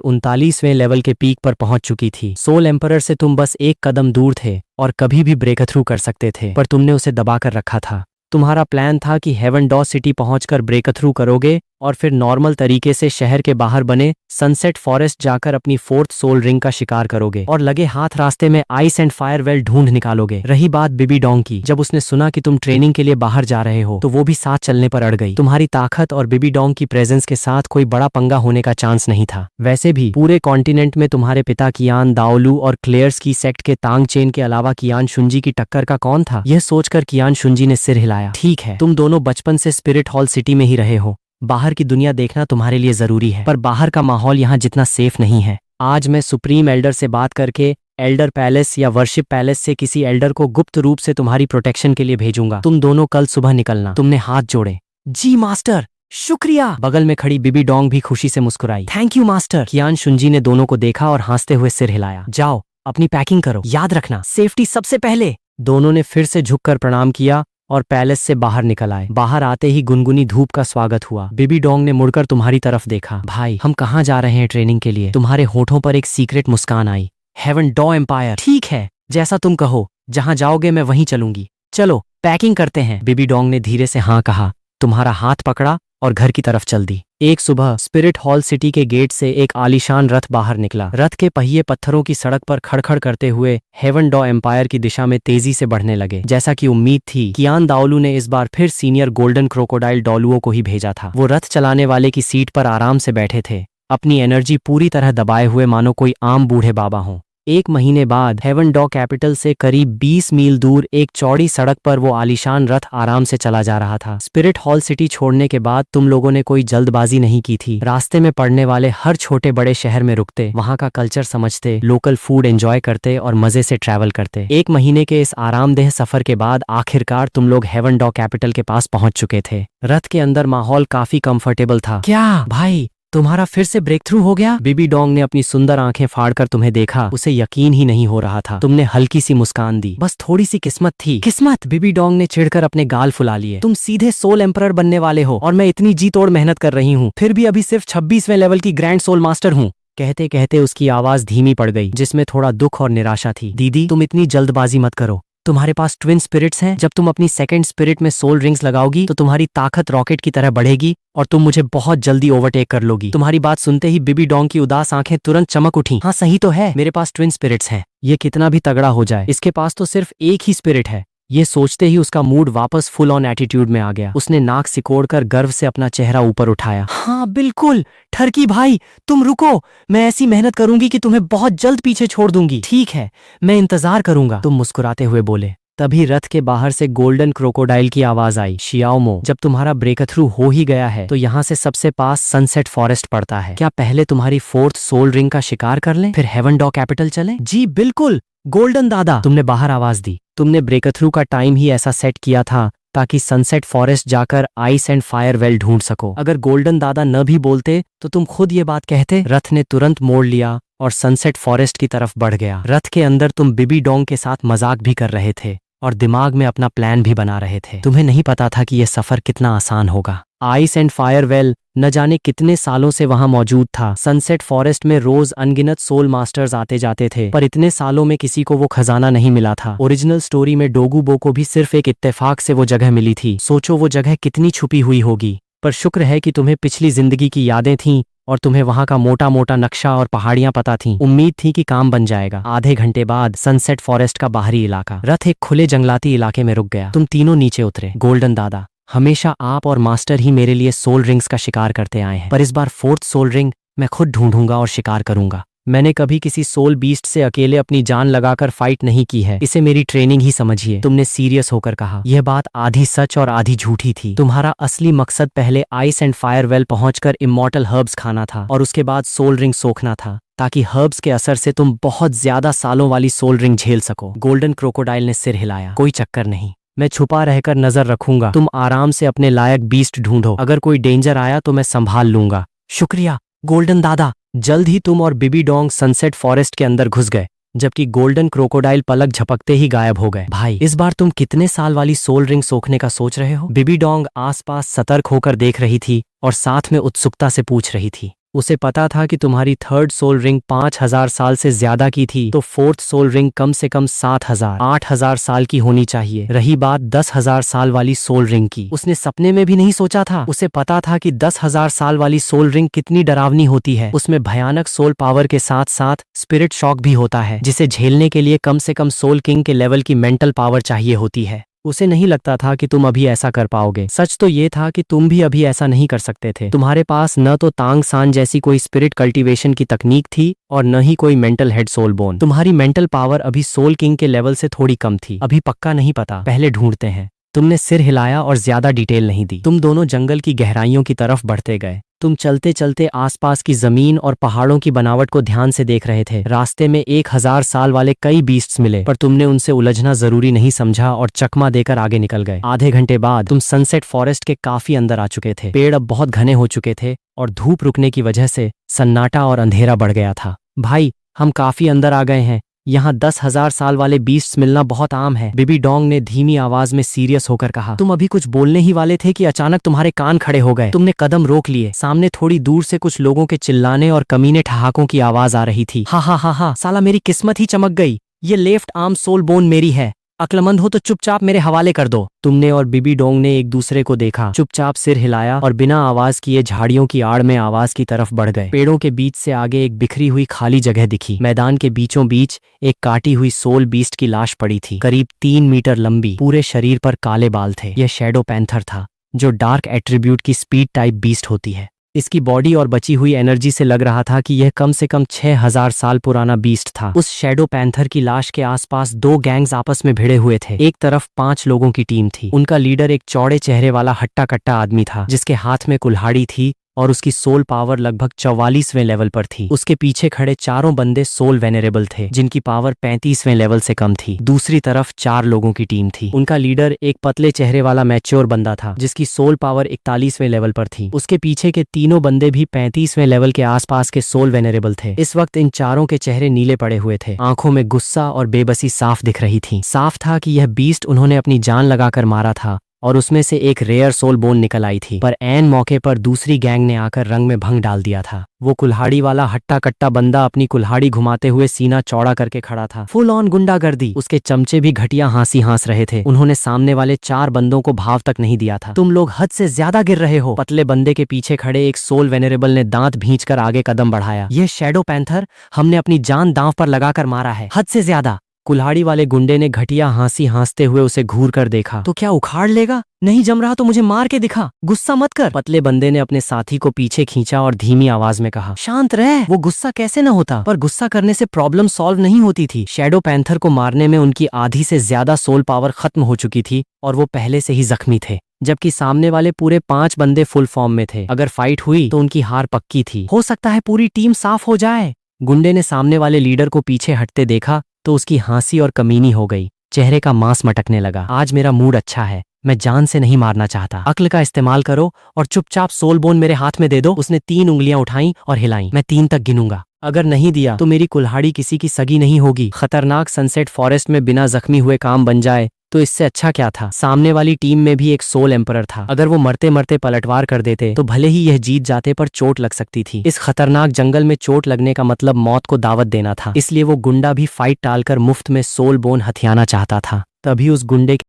Speaker 1: 39वें लेवल के पीक पर पहुंच चुकी थी। सोल एम्परर से तुम बस एक कदम दूर थे और कभी भी ब्रेक थ्रू कर सकते थे, पर तुमने उसे दबाकर रखा था। तुम्हारा प्लान था कि हेवन डॉ सिटी पहुंचकर ब्रेक थ्रू करोगे और फिर नॉर्मल तरीके से शहर के बाहर बने सनसेट फॉरेस्ट जाकर अपनी 4th सोल रिंग का शिकार करोगे और लगे हाथ रास्ते में आइस एंड फायर वेल ढूंढ निकालोगे। रही बात बीबी डोंग की, जब उसने सुना कि तुम ट्रेनिंग के लिए बाहर जा रहे हो तो वो भी साथ चलने पर अड़ गई। तुम्हारी ताकत और बीबी डोंग की प्रेजेंस के साथ कोई बड़ा पंगा होने का चांस नहीं था। वैसे भी पूरे कॉन्टिनेंट में तुम्हारे पिता कियान दाओलू और क्लेयर्स की सेक्ट के तांग चेन के अलावा कियान शुंजी की टक्कर का कौन था? यह सोचकर कियान शुंजी ने सिर हिलाया। ठीक है, तुम दोनों बचपन से स्पिरिट हॉल सिटी में ही रहे हो, बाहर की दुनिया देखना तुम्हारे लिए जरूरी है, पर बाहर का माहौल यहाँ जितना सेफ नहीं है। आज मैं सुप्रीम एल्डर से बात करके एल्डर पैलेस या वर्शिप पैलेस से किसी एल्डर को गुप्त रूप से तुम्हारी प्रोटेक्शन के लिए भेजूंगा। तुम दोनों कल सुबह निकलना। तुमने हाथ जोड़े। जी मास्टर, शुक्रिया। बगल में खड़ी बीबी डोंग भी खुशी से मुस्कुराई। Thank you master. Qian Shunji ने दोनों को देखा और हंसते हुए सिर हिलाया। जाओ, अपनी पैकिंग करो, याद रखना सेफ्टी सबसे पहले। दोनों ने फिर से झुककर प्रणाम किया और पैलेस से बाहर निकल आए। बाहर आते ही गुनगुनी धूप का स्वागत हुआ। बीबी डोंग ने मुड़कर तुम्हारी तरफ देखा। भाई, हम कहाँ जा रहे हैं ट्रेनिंग के लिए? तुम्हारे होठों पर एक सीक्रेट मुस्कान आई। हेवन डॉ एम्पायर। ठीक है, जैसा तुम कहो, जहाँ जाओगे मैं वहीं चलूंगी। चलो पैकिंग करते हैं। बीबी डोंग ने धीरे से हाँ कहा, तुम्हारा हाथ पकड़ा और घर की तरफ चल दी। एक सुबह स्पिरिट हॉल सिटी के गेट से एक आलीशान रथ बाहर निकला। रथ के पहिए पत्थरों की सड़क पर खड़खड़ करते हुए हेवन डॉ एम्पायर की दिशा में तेजी से बढ़ने लगे। जैसा कि उम्मीद थी, कियान दाओलू ने इस बार फिर सीनियर गोल्डन क्रोकोडाइल डॉलुओ को ही भेजा था। वो रथ चलाने वाले की सीट पर आराम से बैठे थे, अपनी एनर्जी पूरी तरह दबाए हुए मानो कोई आम बूढ़े बाबा हों। 1 महीने बाद हेवन डॉ कैपिटल से करीब 20 मील दूर एक चौड़ी सड़क पर वो आलीशान रथ आराम से चला जा रहा था। स्पिरिट हॉल सिटी छोड़ने के बाद तुम लोगों ने कोई जल्दबाजी नहीं की थी। रास्ते में पड़ने वाले हर छोटे बड़े शहर में रुकते, वहाँ का कल्चर समझते, लोकल फूड एंजॉय करते और मजे से ट्रैवल करते। 1 महीने के इस आरामदेह सफर के बाद आखिरकार तुम लोग हेवन डॉ कैपिटल के पास पहुंच चुके थे। रथ के अंदर माहौल काफी कंफर्टेबल था। क्या भाई, तुम्हारा फिर से ब्रेक थ्रू हो गया? बीबी डोंग ने अपनी सुंदर आंखें फाड़कर तुम्हें देखा। उसे यकीन ही नहीं हो रहा था। तुमने हल्की सी मुस्कान दी। बस थोड़ी सी किस्मत थी। किस्मत? बीबी डोंग ने चिढ़कर अपने गाल फुला लिए। तुम सीधे सोल एम्परर बनने वाले हो और मैं इतनी जी तोड़ मेहनत कर रही हूँ, फिर भी अभी सिर्फ 26वें लेवल की ग्रैंड सोल मास्टर हूँ। कहते कहते उसकी आवाज धीमी पड़ गई, जिसमें थोड़ा दुख और निराशा थी। दीदी, तुम इतनी जल्दबाजी मत करो। तुम्हारे पास ट्विन स्पिरिट्स हैं। जब तुम अपनी सेकंड स्पिरिट में सोल रिंग्स लगाओगी तो तुम्हारी ताकत रॉकेट की तरह बढ़ेगी और तुम मुझे बहुत जल्दी ओवरटेक कर लोगी। तुम्हारी बात सुनते ही बीबी डोंग की उदास आंखें तुरंत चमक उठी। हाँ सही तो है, मेरे पास ट्विन स्पिरिट्स हैं। ये कितना भी तगड़ा हो जाए, इसके पास तो सिर्फ एक ही स्पिरिट है। ये सोचते ही उसका मूड वापस फुल ऑन एटीट्यूड में आ गया। उसने नाक सिकोड़कर गर्व से अपना चेहरा ऊपर उठाया। हाँ बिल्कुल, ठरकी भाई, तुम रुको, मैं ऐसी मेहनत करूंगी कि तुम्हें बहुत जल्द पीछे छोड़ दूंगी। ठीक है, मैं इंतजार करूंगा, तुम मुस्कुराते हुए बोले। तभी रथ के बाहर से गोल्डन क्रोकोडाइल की आवाज आई, शियाओमो, जब तुम्हारा ब्रेक थ्रू हो ही गया है तो यहाँ से सबसे पास सनसेट फॉरेस्ट पड़ता है। क्या पहले तुम्हारी फोर्थ सोल रिंग का शिकार कर लें, फिर हेवन डॉ कैपिटल चलें? जी बिल्कुल गोल्डन दादा, तुमने बाहर आवाज दी। तुमने ब्रेक थ्रू का टाइम ही ऐसा सेट किया था ताकि सनसेट फॉरेस्ट जाकर आइस एंड फायर वेल ढूंढ सको। अगर गोल्डन दादा न भी बोलते तो तुम खुद ये बात कहते। रथ ने तुरंत मोड़ लिया और सनसेट फॉरेस्ट की तरफ बढ़ गया। रथ के अंदर तुम बिबी डोंग के साथ मजाक भी कर रहे थे और दिमाग में अपना प्लान भी बना रहे थे। तुम्हें नहीं पता था कि यह सफर कितना आसान होगा। आइस एंड फायर वेल न जाने कितने सालों से वहां मौजूद था। सनसेट फॉरेस्ट में रोज अनगिनत सोल मास्टर्स आते जाते थे, पर इतने सालों में किसी को वो खजाना नहीं मिला था। ओरिजिनल स्टोरी में डोगुबो को भी सिर्फ एक इत्तेफाक से वो जगह मिली थी। सोचो वो जगह कितनी छुपी हुई होगी। पर शुक्र है कि तुम्हें पिछली जिंदगी की यादें थीं और तुम्हें वहां का मोटा मोटा नक्शा और पहाड़ियां पता थीं। उम्मीद थी कि काम बन जाएगा। आधे घंटे बाद सनसेट फॉरेस्ट का बाहरी इलाका, रथ एक खुले जंगलाती इलाके में रुक गया। तुम तीनों नीचे उतरे। गोल्डन दादा, हमेशा आप और मास्टर ही मेरे लिए सोल रिंग्स का शिकार करते आए हैं, पर इस बार फोर्थ सोल रिंग मैं खुद ढूंढूंगा और शिकार करूंगा। मैंने कभी किसी सोल बीस्ट से अकेले अपनी जान लगाकर फाइट नहीं की है। इसे मेरी ट्रेनिंग ही समझिए। तुमने सीरियस होकर कहा। यह बात आधी सच और आधी झूठी थी। तुम्हारा असली मकसद पहले आइस एंड फायर वेल पहुंचकर इमॉर्टल हर्ब्स खाना था और उसके बाद सोल रिंग सोखना था, ताकि हर्ब्स के असर से तुम बहुत ज्यादा सालों वाली सोल रिंग झेल सको। गोल्डन क्रोकोडाइल ने सिर हिलाया। कोई चक्कर नहीं, मैं छुपा रहकर नजर रखूंगा। तुम आराम से अपने लायक बीस्ट ढूंढो। अगर कोई डेंजर आया तो मैं संभाल लूंगा। शुक्रिया गोल्डन दादा। जल्द ही तुम और बिबी डोंग सनसेट फॉरेस्ट के अंदर घुस गए, जबकि गोल्डन क्रोकोडाइल पलक झपकते ही गायब हो गए। भाई, इस बार तुम कितने साल वाली सोल रिंग सोखने का सोच रहे हो? बिबी डोंग आसपास सतर्क होकर देख रही थी और साथ में उत्सुकता से पूछ रही थी। उसे पता था कि तुम्हारी थर्ड सोल रिंग 5000 साल से ज्यादा की थी, तो फोर्थ सोल रिंग कम से कम 7000 8000 साल की होनी चाहिए। रही बात 10,000 साल वाली सोल रिंग की, उसने सपने में भी नहीं सोचा था। उसे पता था कि 10,000 साल वाली सोल रिंग कितनी डरावनी होती है। उसमें भयानक सोल पावर के साथ साथ स्पिरिट शॉक भी होता है, जिसे झेलने के लिए कम से कम सोल किंग के लेवल की मेंटल पावर चाहिए होती है। उसे नहीं लगता था कि तुम अभी ऐसा कर पाओगे। सच तो ये था कि तुम भी अभी ऐसा नहीं कर सकते थे। तुम्हारे पास न तो तांग सान जैसी कोई स्पिरिट कल्टीवेशन की तकनीक थी और न ही कोई मेंटल हेड सोल बोन। तुम्हारी मेंटल पावर अभी सोल किंग के लेवल से थोड़ी कम थी। अभी पक्का नहीं पता, पहले ढूंढते हैं। तुमने सिर हिलाया और ज्यादा डिटेल नहीं दी। तुम दोनों जंगल की गहराइयों की तरफ बढ़ते गए। तुम चलते चलते आसपास की जमीन और पहाड़ों की बनावट को ध्यान से देख रहे थे। रास्ते में 1000 साल वाले कई बीस्ट्स मिले, पर तुमने उनसे उलझना जरूरी नहीं समझा और चकमा देकर आगे निकल गए। आधे घंटे बाद तुम सनसेट फॉरेस्ट के काफी अंदर आ चुके थे। पेड़ अब बहुत घने हो चुके थे और धूप रुकने की वजह से सन्नाटा और अंधेरा बढ़ गया था। भाई, हम काफी अंदर आ गए हैं। यहाँ 10,000 साल वाले बीस्ट्स मिलना बहुत आम है। बिबी डोंग ने धीमी आवाज में सीरियस होकर कहा। तुम अभी कुछ बोलने ही वाले थे कि अचानक तुम्हारे कान खड़े हो गए। तुमने कदम रोक लिए। सामने थोड़ी दूर से कुछ लोगों के चिल्लाने और कमीने ठहाकों की आवाज आ रही थी। हा हा हा हा, साला मेरी किस्मत ही चमक गई। ये लेफ्ट आर्म सोल बोन मेरी है। अक्लमंद हो तो चुपचाप मेरे हवाले कर दो। तुमने और बिबी डोंग ने एक दूसरे को देखा, चुपचाप सिर हिलाया और बिना आवाज किए झाड़ियों की आड़ में आवाज की तरफ बढ़ गए। पेड़ों के बीच से आगे एक बिखरी हुई खाली जगह दिखी। मैदान के बीचों बीच एक काटी हुई सोल बीस्ट की लाश पड़ी थी, करीब 3 मीटर लंबी। पूरे शरीर पर काले बाल थे। यह शैडो पैंथर था, जो डार्क एट्रीब्यूट की स्पीड टाइप बीस्ट होती है। इसकी बॉडी और बची हुई एनर्जी से लग रहा था कि यह कम से कम 6000 साल पुराना बीस्ट था। उस शैडो पैंथर की लाश के आसपास 2 गैंग्स आपस में भिड़े हुए थे। एक तरफ 5 लोगों की टीम थी। उनका लीडर एक चौड़े चेहरे वाला हट्टा कट्टा आदमी था, जिसके हाथ में कुल्हाड़ी थी और उसकी सोल पावर लगभग 44वें लेवल पर थी। उसके पीछे खड़े चारों बंदे सोल वेनरेबल थे, जिनकी पावर 35वें लेवल से कम थी। दूसरी तरफ 4 लोगों की टीम थी। उनका लीडर एक पतले चेहरे वाला मैच्योर बंदा था, जिसकी सोल पावर 41वें लेवल पर थी। उसके पीछे के तीनों बंदे भी 35वें लेवल के आसपास के सोल वेनरेबल थे। इस वक्त इन चारों के चेहरे नीले पड़े हुए थे। आंखों में गुस्सा और बेबसी साफ दिख रही थी। साफ था कि यह बीस्ट उन्होंने अपनी जान लगाकर मारा था और उसमें से एक रेयर सोल बोन निकल आई थी। पर ऐन मौके पर दूसरी गैंग ने आकर रंग में भंग डाल दिया था। वो कुल्हाड़ी वाला हट्टा कट्टा बंदा अपनी कुल्हाड़ी घुमाते हुए सीना चौड़ा करके खड़ा था। फुल ऑन गुंडागर्दी। उसके चमचे भी घटिया हंसी हंस रहे थे। उन्होंने सामने वाले 4 बंदों को भाव तक नहीं दिया था। तुम लोग हद से ज्यादा गिर रहे हो। पतले बंदे के पीछे खड़े एक सोल वेनरेबल ने दांत भींचकर आगे कदम बढ़ाया। यह शैडो पैंथर हमने अपनी जान दांव पर लगाकर मारा है। हद से ज्यादा। कुल्हाड़ी वाले गुंडे ने घटिया हंसी हंसते हुए उसे घूर कर देखा। तो क्या उखाड़ लेगा? नहीं जम रहा तो मुझे मार के दिखा, गुस्सा मत कर। पतले बंदे ने अपने साथी को पीछे खींचा और धीमी आवाज में कहा, शांत रह। वो गुस्सा कैसे न होता, पर गुस्सा करने से प्रॉब्लम सॉल्व नहीं होती थी। शैडो पैंथर को मारने में उनकी आधी से ज्यादा सोल पावर खत्म हो चुकी थी और वो पहले से ही जख्मी थे, जबकि सामने वाले पूरे 5 बंदे फुल फॉर्म में थे। अगर फाइट हुई तो उनकी हार पक्की थी। हो सकता है पूरी टीम साफ हो जाए। गुंडे ने सामने वाले लीडर को पीछे हटते देखा तो उसकी हंसी और कमीनी हो गई, चेहरे का मांस मटकने लगा। आज मेरा मूड अच्छा है, मैं जान से नहीं मारना चाहता। अक्ल का इस्तेमाल करो और चुपचाप सोल बोन मेरे हाथ में दे दो। उसने 3 उंगलियां उठाई और हिलाई। मैं 3 तक गिनूंगा, अगर नहीं दिया तो मेरी कुल्हाड़ी किसी की सगी नहीं होगी। खतरनाक सनसेट फॉरेस्ट में बिना जख्मी हुए काम बन जाए तो इससे अच्छा क्या था। सामने वाली टीम में भी एक सोल एम्परर था। अगर वो मरते मरते पलटवार कर देते तो भले ही यह जीत जाते, पर चोट लग सकती थी। इस खतरनाक जंगल में चोट लगने का मतलब मौत को दावत देना था। इसलिए वो गुंडा भी फाइट टालकर मुफ्त में सोल बोन हथियाना चाहता था। तभी उस गुंडे